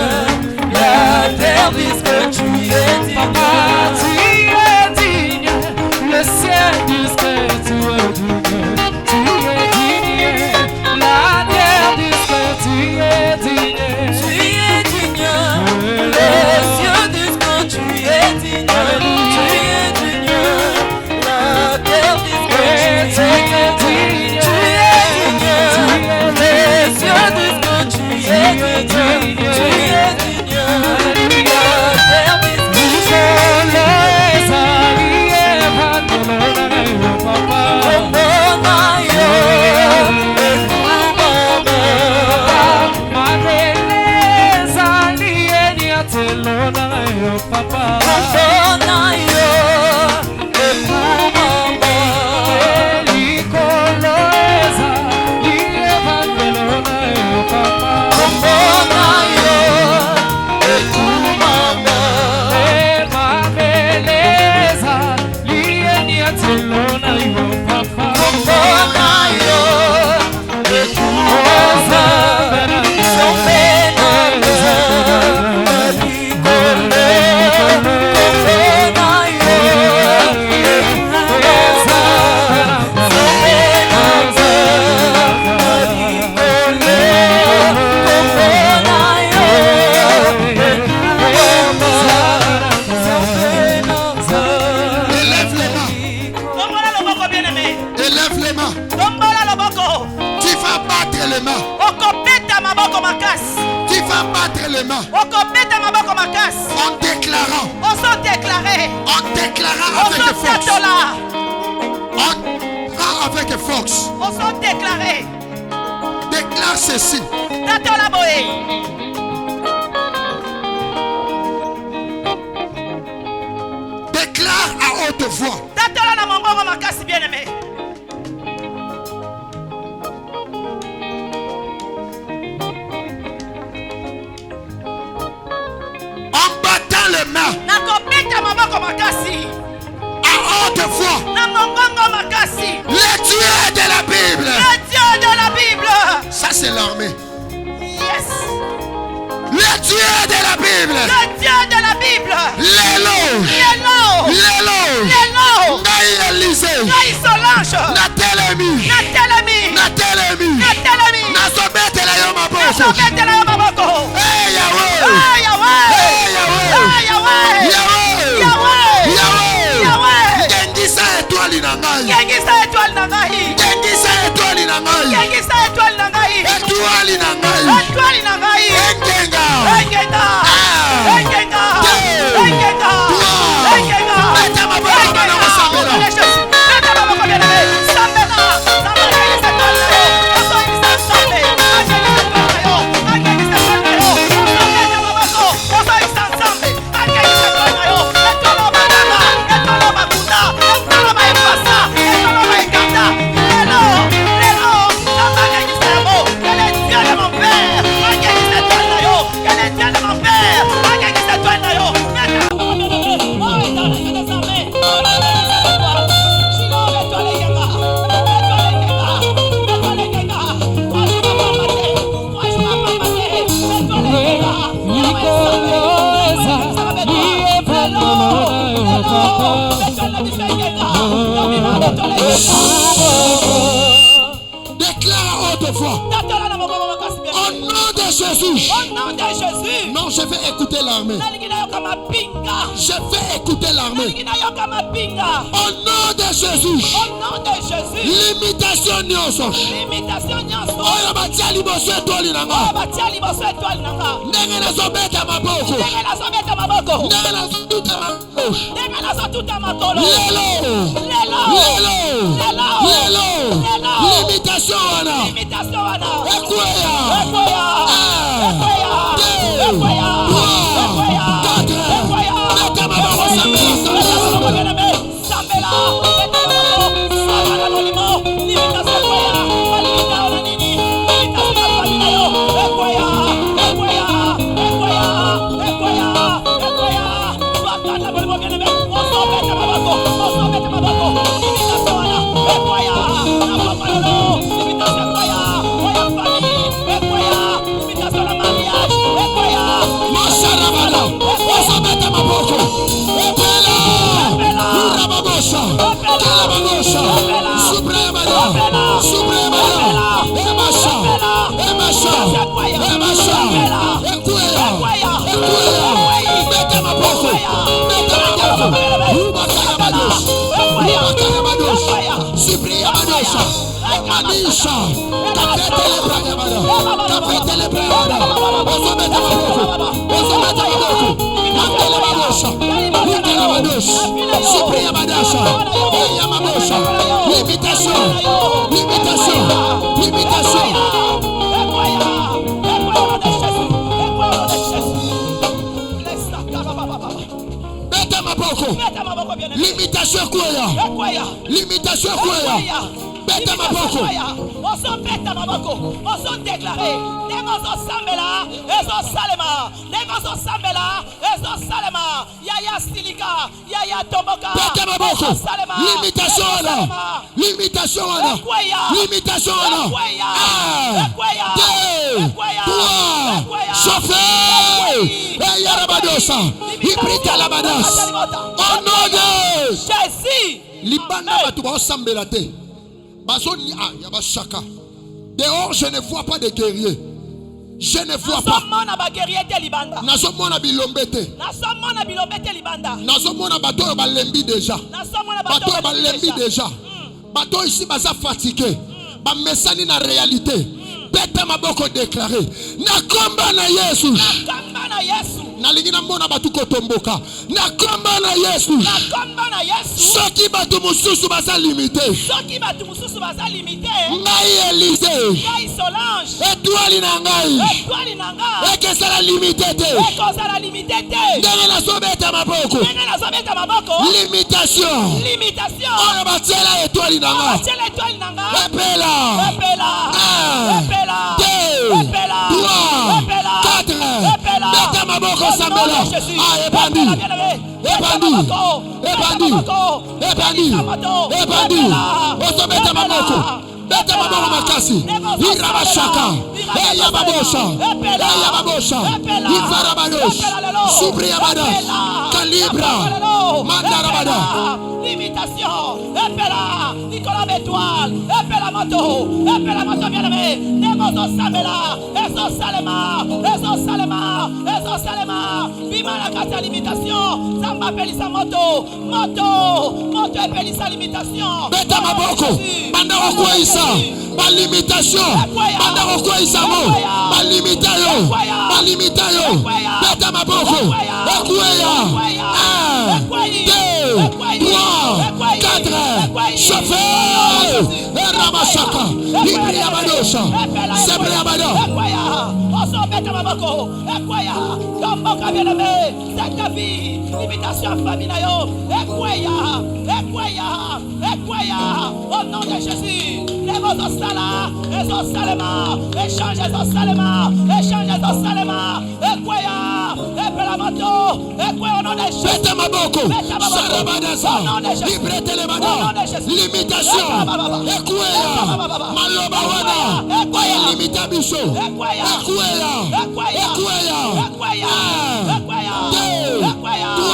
La terre dit que tu es digne. Papa, tu es digne. Le ciel dit que tu es digne. Tu es digne. La terre dit que tu es digne. Tu es digne. Les cieux disent que tu es digne. Tu es digne. La terre dit que tu es digne. Tu es digne. Les cieux disent que tu es digne. Tu es digne. La terre dit que tu es Papa, papa, les mains. okopeta maboko makasi. Qui va battre les mains okobeta maboko makasi en déclarant. ozodeklare En déclarant avec force. ozotatola En avec force. ozodeklare Déclare ceci. tatola boye Déclare à haute voix. tatola na mongongo makasi bien aimé En battant les mains nakobeta maboko makasi à haute voix. na mongongo makasi Le Dieu de la Bible. le Dieu de la Bible Ça c'est l'armée. yes Le Dieu de la Bible. le Dieu de la Bible Lélo. Lélo Lélo. Lélo Naï Élysée. Naï Solange Natelemi. Natelemi Natelemi. Natelemi Nazobetela yo maboko. nazobetela yo maboko Hey Yahweh. Ah, Yahweh Hey Yahweh. Ah, Yahweh Yahweh. Yahweh Yahweh. Yahweh Ngengisa étoile na ngai. ngengisa étoile na ngai Ngengisa étoile na ngai. ngengisa étoile na ngai Étoile na ngai. étoile na ngai Engenga. engenga Ah. engenga Deux. engenga Trois. engenga Meta maboko bana mosambela. meta maboko bien aimé sambela sambela ngengisa étoile na yo osoyisa nsambe angengisa étoile na yo angengisa étoile na yo osometa maboko osoyisa nsambe angengisa étoile na yo etolo bakanga etolo bakunda etolo baepasa etolo baekanda lelo lelo nzambe angengisa yango kele Dieu de mon père angengisa étoile na yo kele Dieu de mon père angengisa étoile na yo meta maboko bien aimé oh etolo ngengisa nzambe angengisa étoile shilo etolo yenga etolo yenga etolo yenga wajuma pambate wajuma pambate etolo yenga Déclare à haute voix. Au nom de Jésus. Au nom de Jésus. Non, je vais écouter l'armée. Je vais écouter l'armée. Au nom de Jésus. Au nom de Jésus. Limitation nyonso. Limitation nyonso. Oyo batia liboso etwali nanga. Oyo batia liboso etwali nanga. Ndenge nazobeta maboko. Ndenge nazobeta maboko. Ndenge nazotuta makolo. Ndenge nazotuta makolo. Lelo. Lelo. Lelo. Lelo. Lelo. Lelo. Limitation wana. Limitation wana. Ekweya. Ekweya. Ekweya. Ekweya. Ekweya. Ekweya. Meta maboko sambela sambela. Sambela. Meta maboko. Sambela molimo. Limitation ekweya. Malimita ona nini. Limitation ekweya yo. Ekweya. Ekweya. Ekweya. Ekweya. Ekweya. Swatana molimo bien aimé. Oso meta maboko. Oso meta maboko. Limitation wana. Ekweya. Na papa lolo. Limitation ekweya. Oya famille. Ekweya. Limitation na mariage. Ekweya. Masharabala. Osobeta maboko. Epela. Lura babosha. Kela babosha. Supremada. Supremada. Emasha. Emasha. Emasha. Ekwea. Ekwea. Meta maboko. Meta maboko. Rubakaya badosh. Rubakaya badosh. Supriya badosha. Emanisha. Kapete lebra yabada. Kapete lebra yabada. Osobeta maboko. Osobeta maboko. Mandele badosha. Rukela badosha. Supriya badosha. Eya mabosha. Limitation. Limitation. Limitation. Meta maboko. Limitation kwea. Limitation kwea. Beta maboko. Oso beta maboko. Oso déclaré. Negozo sambela. Ezo salema. Negozo sambela. Ezo salema. Yaya silika. Yaya tomoka. Beta maboko. Limitation wana. Limitation wana. Limitation wana. Un, deux, trois. Chauffeur. Eya badosa. Ibrika la badas. Au nom de Jésus. Libanda batu ba osambela te. Bazoni a ya bashaka. Dehors je ne vois pas de guerriers. Je ne vois pas. Nazomona bilombe te. Nazomona bilombe te libanda. Nazomona bato oyo balembi déjà. Bato oyo balembi déjà. Bato ici baza fatigué. Bamesani na réalité. Beta maboko déclaré. Na komba na Yesu. Na komba na Yesu. Nalingina mona batu kotomboka. Na komba na Yesu. Na komba na Yesu. Soki batu mususu basa limité. Soki batu mususu basa limité. Ngai Élysée. Ngai Solange. Étoile na ngai. Étoile na ngai. Eke sala limité te. Eke sala limité te. Ndenge na sobeta maboko. Ndenge na sobeta maboko. Limitation. Limitation. Oyo batiela étoile na ngai. Batiela étoile na ngai. Epela. Epela. Epela. 2, Epela. 3, 4. Epela. Beta maboko sambela. Ah, epandi. Epandi. Epandi. Epandi. Epandi. Osobeta maboko. Beta maboko makasi. Irabashaka. Eya babosha. Eya babosha. Ivarabadosh. Subriabada. Calibra. Mandarabada. Limitation. Epela. Nicolas Bétoile. Epela moto. Epela moto bien-aimé. Nemozo Samela. Ezo Salema. Ezo Salema. Ezo Salema. Bima la carte à limitation. Samba pelisa moto. Moto pelisa limitation. Beta maboko. Banda okwaisa. Ma limitation. Banda okwaisa mo. Ma limitayo. Ma limitayo. Beta maboko. Ekweya. 1, 2, 3, 4. Chauffeur. Ramashaka. Ibriabadosha. Sebriabada. Oso beta maboko. Ekweya. Tomboka bien-aimé. C'est ta vie. Limitation famille na yo. Ekweya. Ekweya. Ekweya. Au nom de Jésus. Nemozo sala. Ezo salema. Échange ezo salema. Échange ezo salema. Ekweya. Epela moto. Ekweya au nom de Jésus. Beta maboko. Sarabadasa. Librete le bada. Limitation. Ekweya. Maloba wana. Ekweya limita biso. Ekweya. Ekweya. 2,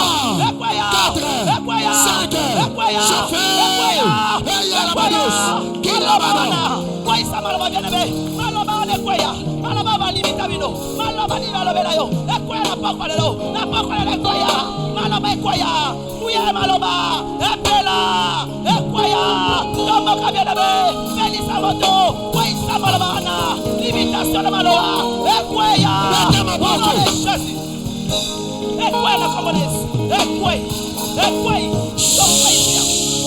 3, 4, 5. Chauffeur. Eya la bados. Kilabana. Kwaisa maloba bien-aimé. Maloba ekweya. Maloba balimita bino. Maloba ni balobela yo. Ekweya na pokwa lelo. Na pokwa lelo ekweya. Maloba ekweya. Muye maloba. Epela. Ekweya. Tomboka bien-aimé. Felisa moto. Kwaisa maloba na. Limitation de maloba. Ekweya. Beta maboko. Ekweya na Congolaise. Ekweya.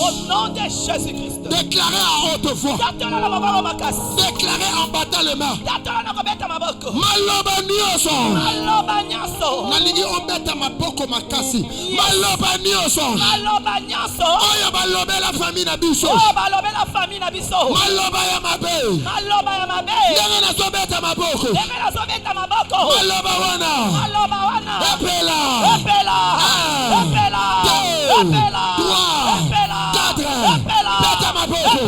Au nom de Jésus-Christ. Déclarez à haute voix. Déclarez en battant les mains. Maloba nyoso. Nalingi ombeta maboko makasi. Maloba nyoso. Oya balobe la famille na biso. Maloba ya mabe. Ndenge na sobeta maboko. Maloba wana. Epela. 1, 2, 3. 4. Beta maboko.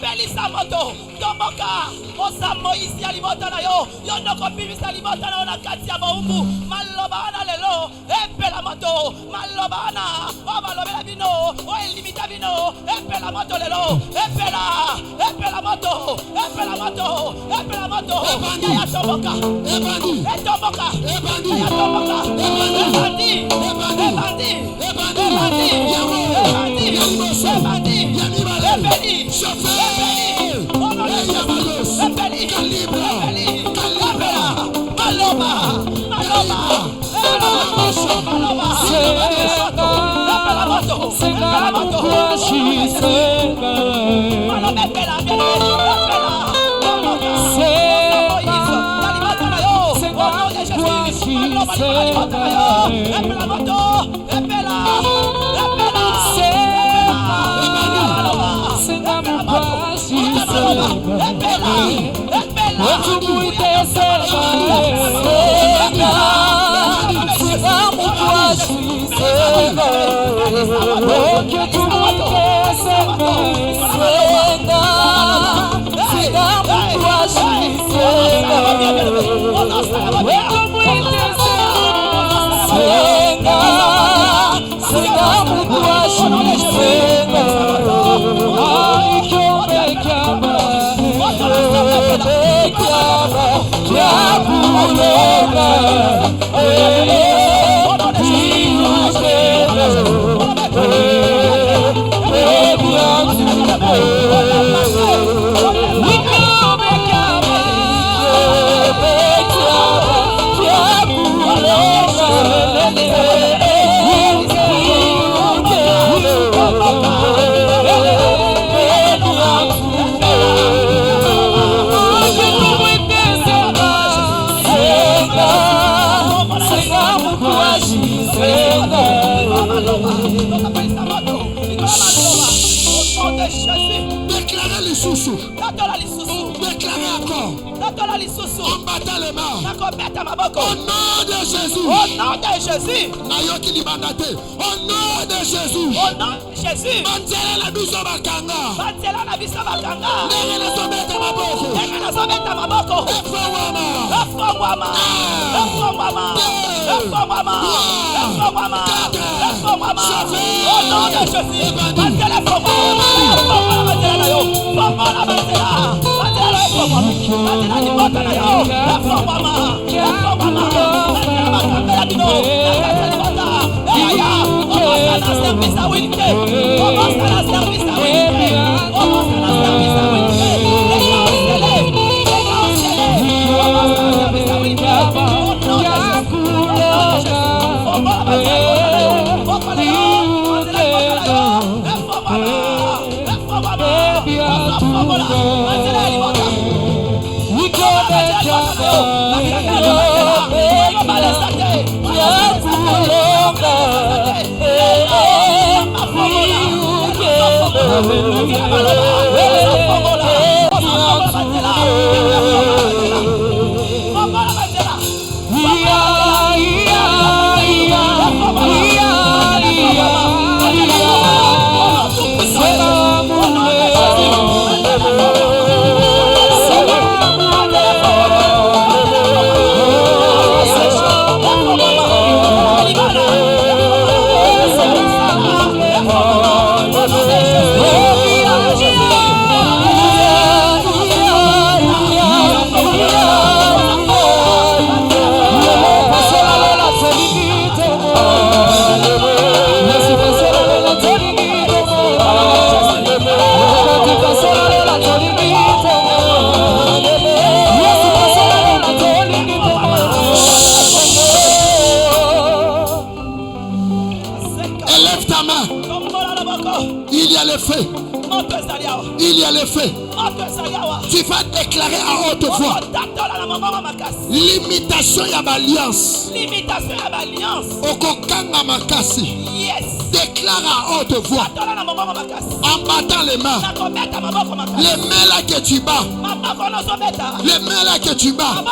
Belisa moto. Tomboka. Osa Moïse alimota na yo. Yondoko bibisa alimota na ona kati ya boumbu. Maloba na lelo. Epela moto. Maloba na. Obalobela bino. O elimita bino. Epela moto lelo. Epela moto. Epela moto. Ya tomboka. Tomboka. Ya tomboka. En battant les mains. Au nom de Jésus. Au nom de Jésus. Au nom de Jésus. Au nom de Jésus. Banzela la biso bakanga. Banzela la biso bakanga. Ndenge na sobeta maboko. Ndenge na sobeta maboko. Efongwama. Efongwama. Efongwama. Efongwama. Efongwama. Efongwama. Au nom de Jésus. Banzela efongwama. Efongwama banzela na yo. Efongwama banzela. Banzela efongwama. Banzela libota na yo. Efongwama. Efongwama. Banzela bakanga ya bino. Banzela libota. Eya. Commence à la service à Wilke. Commence à la service à Wilke. Commence à la service à Wilke. Les gars, commence à la service à Wilke. Au nom de Jésus. Au nom de Jésus. Au nom de Jésus. Il y a les faits. Tu vas déclarer à haute voix l'imitation à l'alliance. Okokanga makasi. Déclare à haute voix en battant les mains. Les mains là que tu bats. Les mains là que tu bats.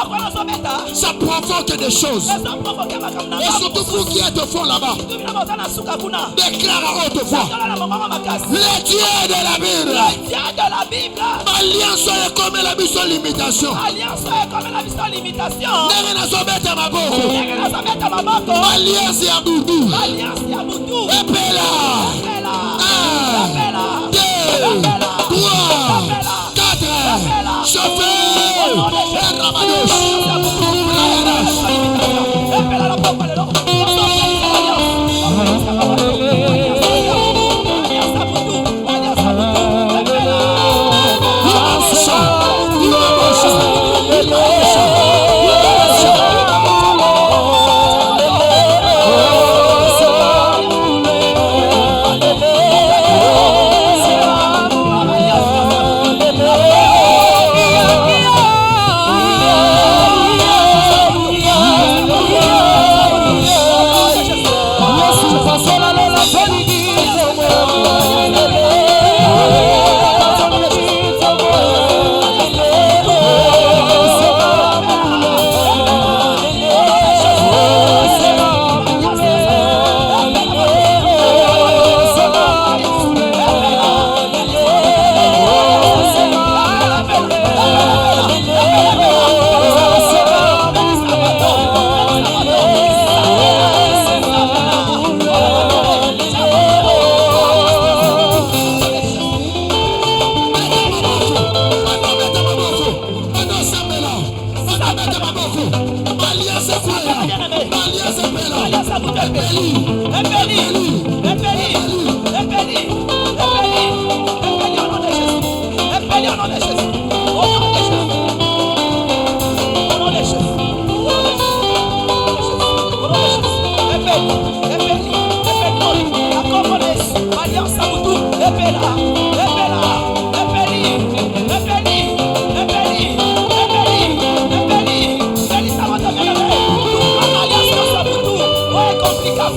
Ça provoque des choses. Et surtout vous qui êtes au fond là-bas. Déclare à haute voix. Le Dieu de la Bible. Alliance est comme la mission limitation. Alliance ya Boudou. Epela. 1, 2, 3, 4. Chauffeur. Ramados.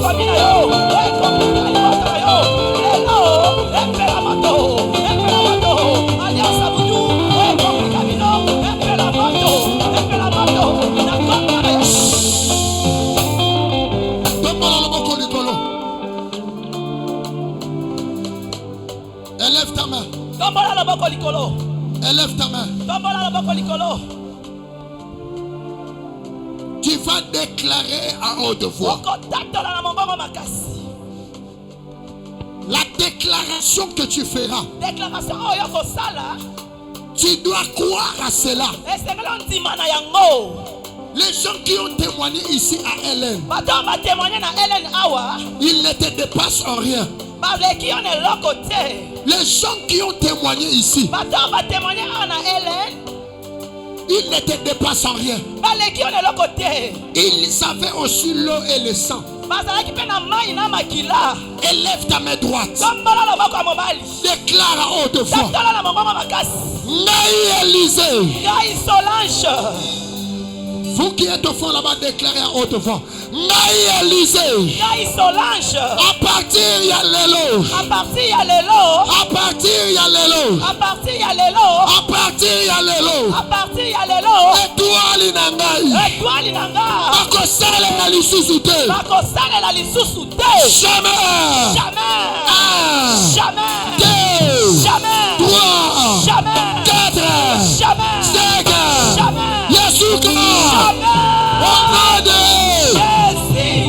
Família, Lève ta main. Tombola loboko likolo. Tu vas déclarer à haute voix. Okotatola na mongongo makasi. La déclaration que tu feras, Déclaration oyo kosala. tu dois croire à cela. Esengela ndima na yango. Les gens qui ont témoigné ici à Hélène, Bato ba témoigner na Hélène awa. ils ne te dépassent en rien. Baleki on est loko te. Les gens qui ont témoigné ici, Bato ba témoigner na Hélène. ils ne te dépassent en rien. Baleki on est loko te. Ils avaient aussi l'eau et le sang. Bazalaki pe na mai na makila. Élève ta main droite. Tombola loboko ya mobali. Déclare à haute voix. Tatola na mongongo makasi. Naï Élysée. Ngai Solange. Vous qui êtes au fond là-bas, déclarez à haute voix. Naï Élysée. Ngai Solange. À partir, il y a l'élo. À partir ya lelo. À partir, il y a l'élo. À partir ya lelo. À partir, il y a l'élo. À partir ya lelo. Étoile Nangaï. Étoile nanga. Bakosala na lisusu te. Bakosalela lisusu te. Jamais. Jamais. Un. Jamais. Deux. Jamais. Trois. Jamais. Quatre. Jamais. Cinq. Jamais. Yasuka. Jamais. Onade. Jésus.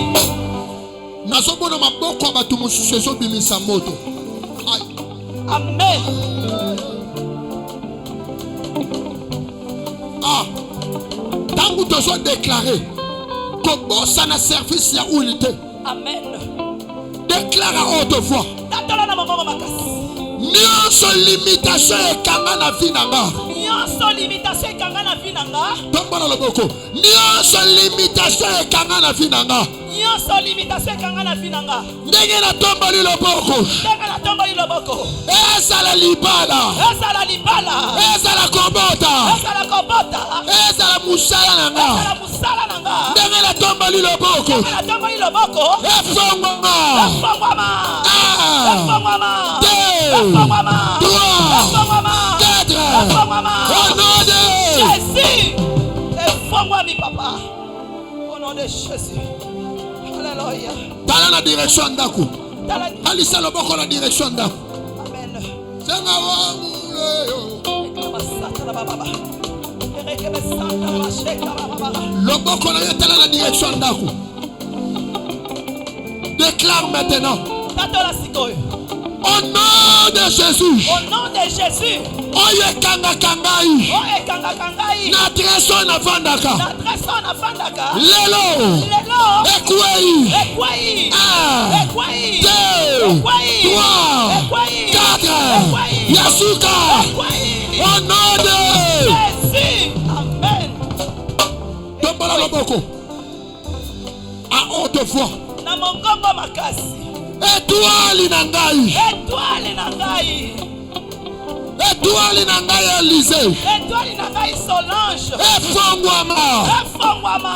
Nazomona maboko ya bato mosusu ezobimisa moto. Aïe. Amen. Ah. Tangu tozo déclarer kobosa na service ya unité. Amen. Déclare à haute voix. Tatola na mongongo makasi. Nyonso limitation ekanga na vie na nga. Nyonso limitation ekanga na vie nanga. Tombola loboko. Nyonso limitation ekanga na vie na nga. Nyonso limitation ekanga na vie nanga. Ndenge na tomboli loboko. Ndenge na tomboli loboko. Ezala libala. Ezala libala. Ezala kobota. Ezala kobota. Ezala musala na nga. Ezala musala nanga. Ndenge na tomboli loboko. Ndenge na tomboli loboko. Efongwama. Efongwama. Un. Efongwama. Deux. Efongwama. Trois. Efongwama. Quatre. Efongwama. Au nom de Jésus. Efongwami papa. Au nom de Jésus. Alléluia. tala na direction ndako. Tala. Alisa loboko na direction ndako. Amen. Senga wangu leyo. Loboko na ye tala na direction ndako. Déclare maintenant. Tatola sikoyo. Au nom de Jésus. Au nom de Jésus. Oye kanga kangai. O ekanga kangai. Na treso na vandaka. Na treso na fandaka. Lelo. Lelo. Ekwei. Ekwai. Un. Ekwai. Deux. Ekwai. Trois. Ekwai. Quatre. Ekwai. Yasuka. Ekwai. Au nom de Jésus. Amen. Tombola loboko. À haute voix. Na mongongo makasi. Étoile na ngai. Étoile na ngai. Étoile na ngai Élysée. Étoile na ngai Solange. Efongwama. Efongwama.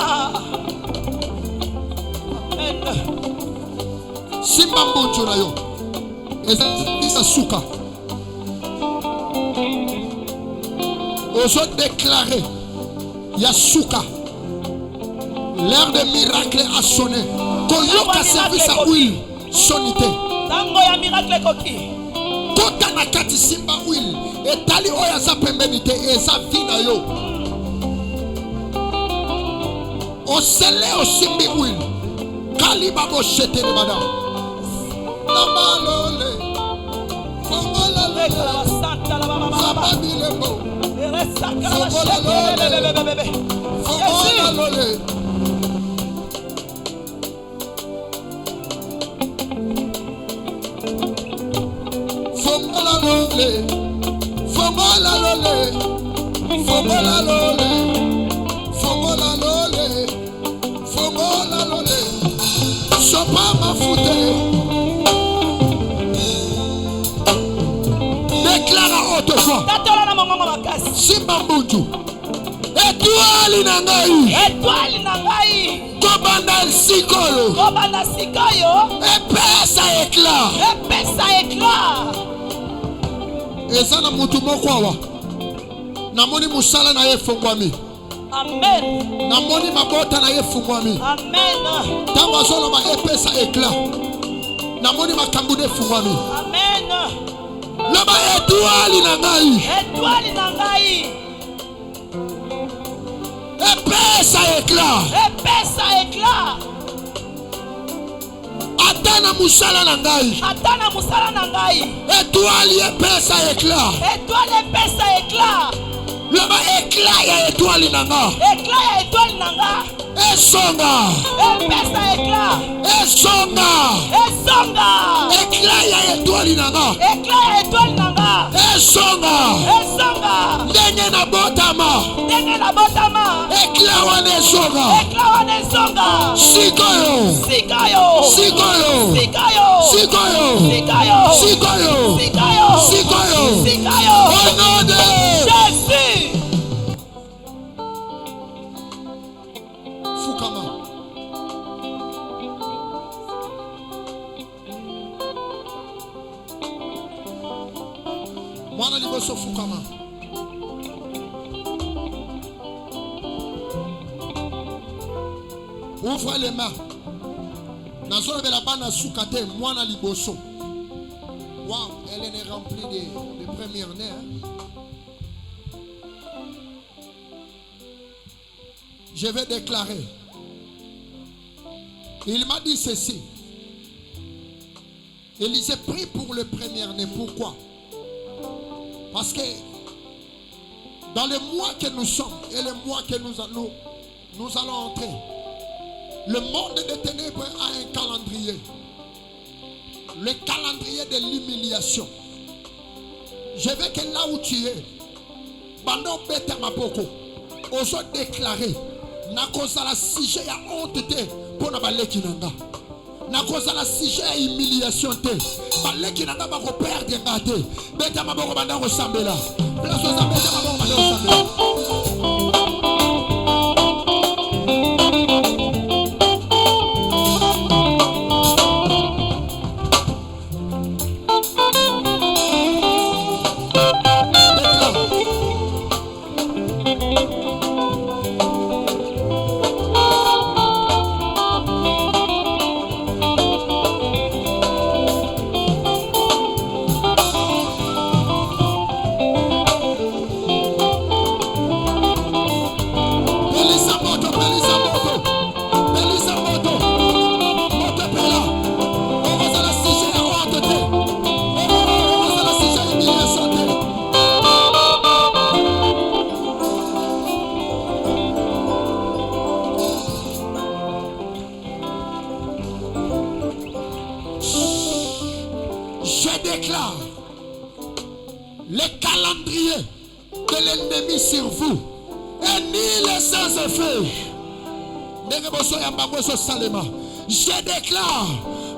Amen. Simba mbonjo na yo. Ezisa suka. Ozo déclarer Yasuka. L'heure de miracle a sonné. Koyoka service à huile sonité. Tango ya miracle koki. Kota na kati simba huile. Etali oya za pembeni te eza vina yo. Osele osimbi huile. Kaliba bo shete ne madame. Namalole. Fongola le. Zababile bo. Fongola lole. Fongola lole. Fongola lole. Fongola lole. Fongola lole. Fongola lole. Sopa mafute. Déclare à haute voix. Tatola na mongongo makasi. Simba mbunju. Étoile na ngai. Étoile na ngai. Kobanda sikoyo. Kobanda sikoyo. Epesa éclat. Epesa éclat. Eza na mutu moko awa. Namoni musala na ye fungwami. Amen. Namoni mabota na ye fungwami. Amen. Tango azoloba epesa éclat. Namoni makambu de fungwami. Amen. Loba étoile na ngai. Étoile na ngai. Epesa éclat. Epesa éclat. Atana musala na ngai. Atana musala na ngai. Étoile epesa éclat. Étoile epesa éclat. Loba éclat ya étoile na nga. Éclat ya étoile na nga. Esonga. Epesa éclat. Esonga. Esonga. Éclat ya étoile na nga. Éclat ya étoile na nga. Esonga. Esonga. Ndenge na botama. Ndenge na botama. Éclat wana esonga. Éclat wana esonga. Sikoyo. Sikayo. Sikoyo. Sikayo. Sikoyo. Sikayo. Sikoyo. Sikayo. Sikoyo. Sikayo. Au nom de Jésus. Fukama. Mwana liboso fukama. Ouvre les mains. Nazo de la bana soukate mwana liboso. Waouh, elle est remplie de première nez. Je vais déclarer. Il m'a dit ceci. Élisée prie pour le premier-né. Pourquoi? Parce que dans le mois que nous sommes et le mois que nous allons entrer, le monde des ténèbres a un calendrier. Le calendrier de l'humiliation. Je veux que là où tu es, pendant bête ma boko, oso déclarer, na cause la sujet ya honte te, pour na baleki nanga. Na cause la sujet ya humiliation te, baleki nanga ba ko perdre ngate. Bête ma boko banda ressemble là. Place aux bête ma boko banda ressemble là. Le calendrier de l'ennemi sur vous est nul sans effet. Je déclare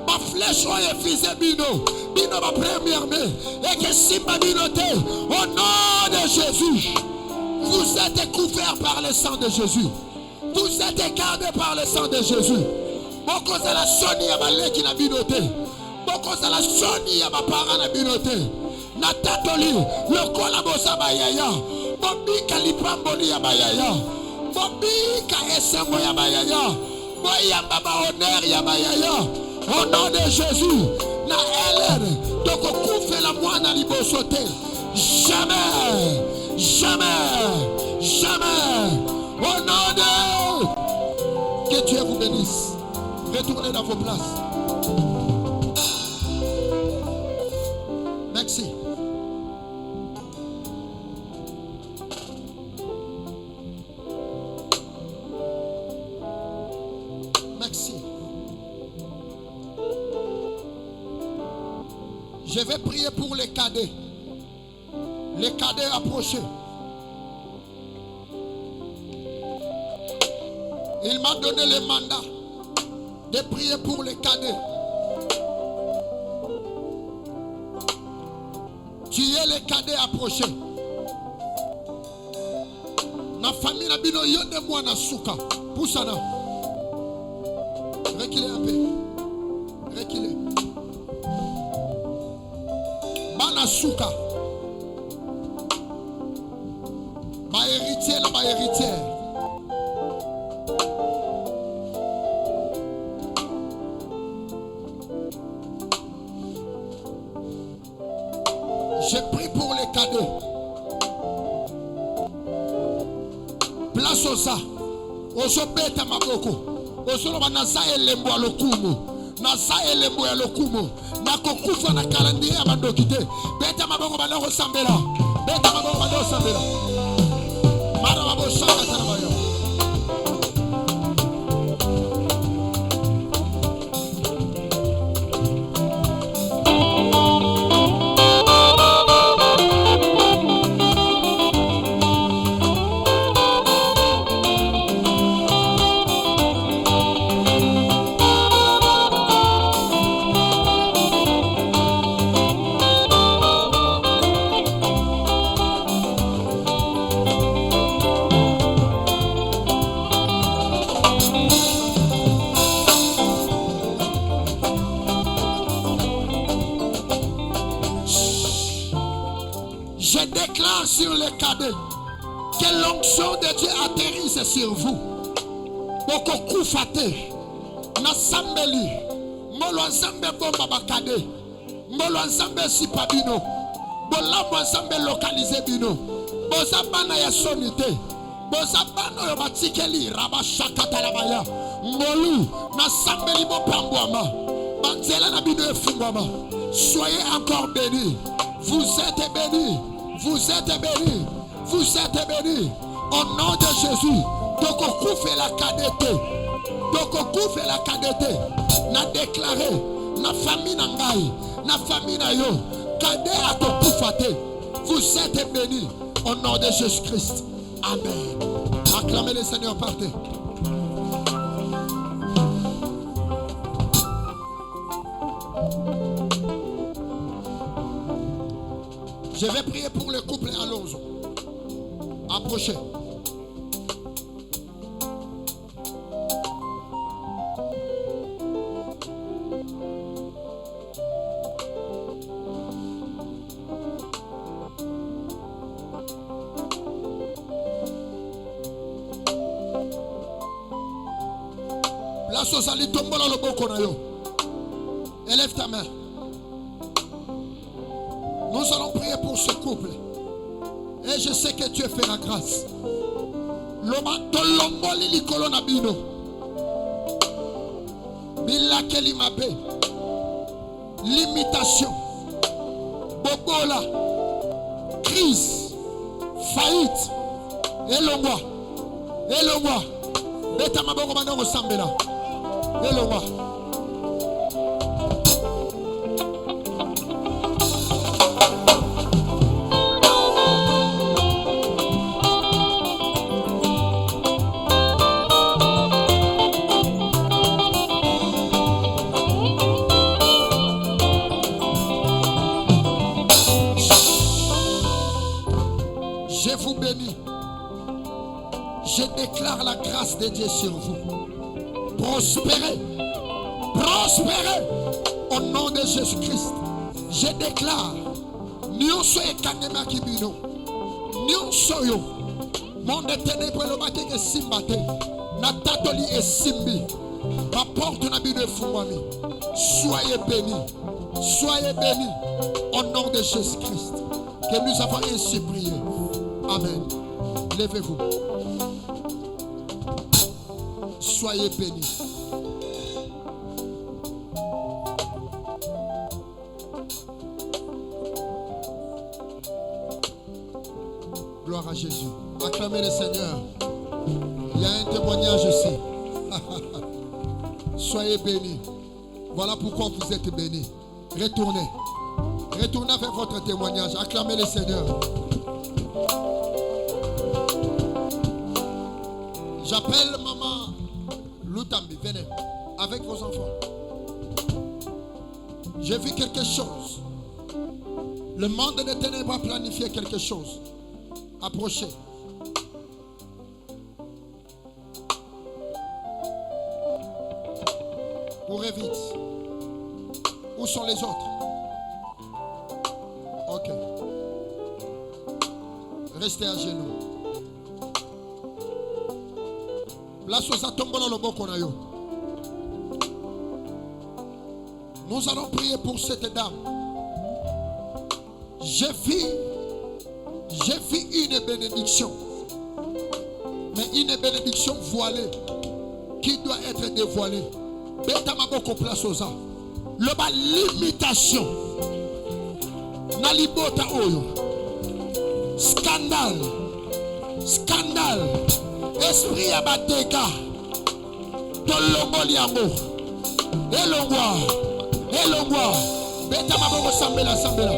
ma flèche est visée bino ma première main et que si ma minoté au nom de Jésus, vous êtes couverts par le sang de Jésus. Vous êtes gardés par le sang de Jésus. Beaucoup de la soni à ma leki na binoté. Beaucoup de la soni à ma parent na binoté. Natatoli le kolabosa bayaya. Bobika lipamboli ya bayaya. Bobika esengo ya bayaya. Boyamba ba honneur ya bayaya. Au nom de Jésus, na Hélène, toko koufe la moine liboso te. Jamais, jamais, jamais. Au nom de... Que Dieu vous bénisse. Retournez dans vos places. Merci. Merci. Je vais prier pour les cadets. Les cadets approchés. Il m'a donné le mandat de prier pour les cadets. Tu es les cadets approchés. Na famille na bino yonde mwana suka. Poussana. Reculez un peu. Reculez. Bana suka. Ma héritier la ma héritière. ozoza ozobeta maboko ozoloba naza elembo ya lokumu naza elembo ya lokumu nakokufa na calendrier ya bandoki te beta maboko banda kosambela beta maboko banda kosambela mara baboshaka tala bayo. Je déclare sur les cadets que l'onction de Dieu atterrisse sur vous. Boko kufate na sambeli molo nzambe bomba bakade molo nzambe sipa bino bolamo nzambe localiser bino bozabana ya sonité bozabana yo batikeli rabashaka baya molu na sambeli bopambwama banzela na bino efungwama. Soyez encore bénis. Vous êtes bénis. Vous êtes bénis. Vous êtes bénis. Au nom de Jésus. Donc on couvre la cadette. Donc on couvre la cadette. Na déclaré. Na famille nangai. Na famille na yo. Cadet à ton poufate. Vous êtes bénis. Au nom de Jésus-Christ. Amen. Acclamez le Seigneur, partez. Je vais prier pour le couple Alonso. Approchez. Place aux ali tombola le boko na yo. Élève ta main. Nous allons prier pour ce couple. Et je sais que Dieu fait la grâce. Loba tolomboli likolo na bino. Bila kelimabe. Limitation. Bobola. Crise. Faillite. Elongwa. Elongwa. Beta maboko bandoko sambela. Elongwa. Je vous bénis. Je déclare la grâce de Dieu sur vous. Prospérez. Prospérez. Au nom de Jésus-Christ. Je déclare. Nyonso ekanema kibino. Nyonso yo. Monde ténèbre le matin que simbate. Natatoli et simbi. Ma porte na bino fumami. Soyez bénis. Soyez bénis. Au nom de Jésus-Christ. Que nous avons ainsi prié. Amen. Levez-vous. Soyez bénis. Gloire à Jésus. Acclamez le Seigneur. Il y a un témoignage aussi. Soyez bénis. Voilà pourquoi vous êtes bénis. Retournez. Retournez avec votre témoignage. Acclamez le Seigneur. J'appelle maman Lutambi, venez, avec vos enfants. J'ai vu quelque chose. Le monde des ténèbres a planifié quelque chose. Approchez. Courez vite. Où sont les autres? Ok. Restez à genoux. Nous allons prier pour cette dame. J'ai vu une bénédiction. mais une bénédiction voilée qui doit être dévoilée. Beta maboko place aux arts. Le bas limitation. Nalibota oyo. Scandale. Scandale. Esprit abateka. Tolongo liamo. Elongwa. Elongwa. Beta maboko sambela sambela.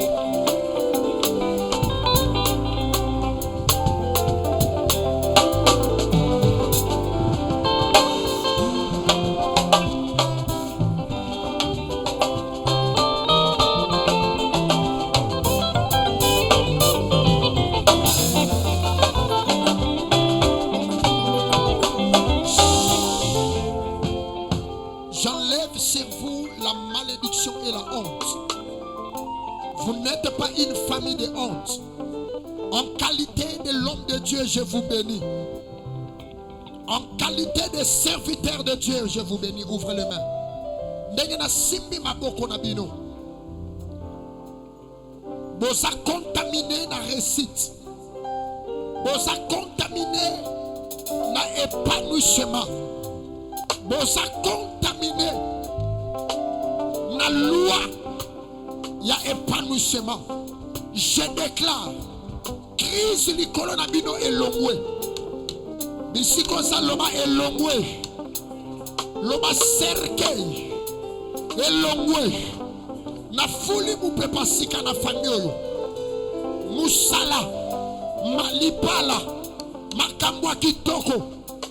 J'enlève sur vous la malédiction et la honte. Vous n'êtes pas une famille de honte. En qualité de l'homme de Dieu, je vous bénis. En qualité de serviteur de Dieu, je vous bénis. Ouvrez les mains. Ndengena simbi maboko na bino. Bosa contaminé na réussite. Bosa contaminé na épanouissement. Bosa contaminé na loi ya épanouissement. Je déclare crise likolo na bino elongwe. Bisiko sa loba elongwe. Loba cercueil elongwe. Na fuli mupe pasika na famille. Musala malipala makambo kitoko.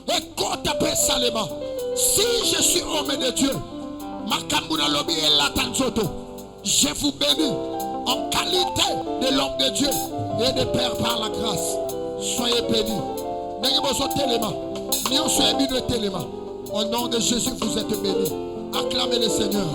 Ekota pesalema. Si je suis homme de Dieu, Makambuna lobi et latanzoto, je vous bénis en qualité de l'homme de Dieu et de Père par la grâce. Soyez bénis. Au nom de Jésus, vous êtes bénis. Acclamez le Seigneur.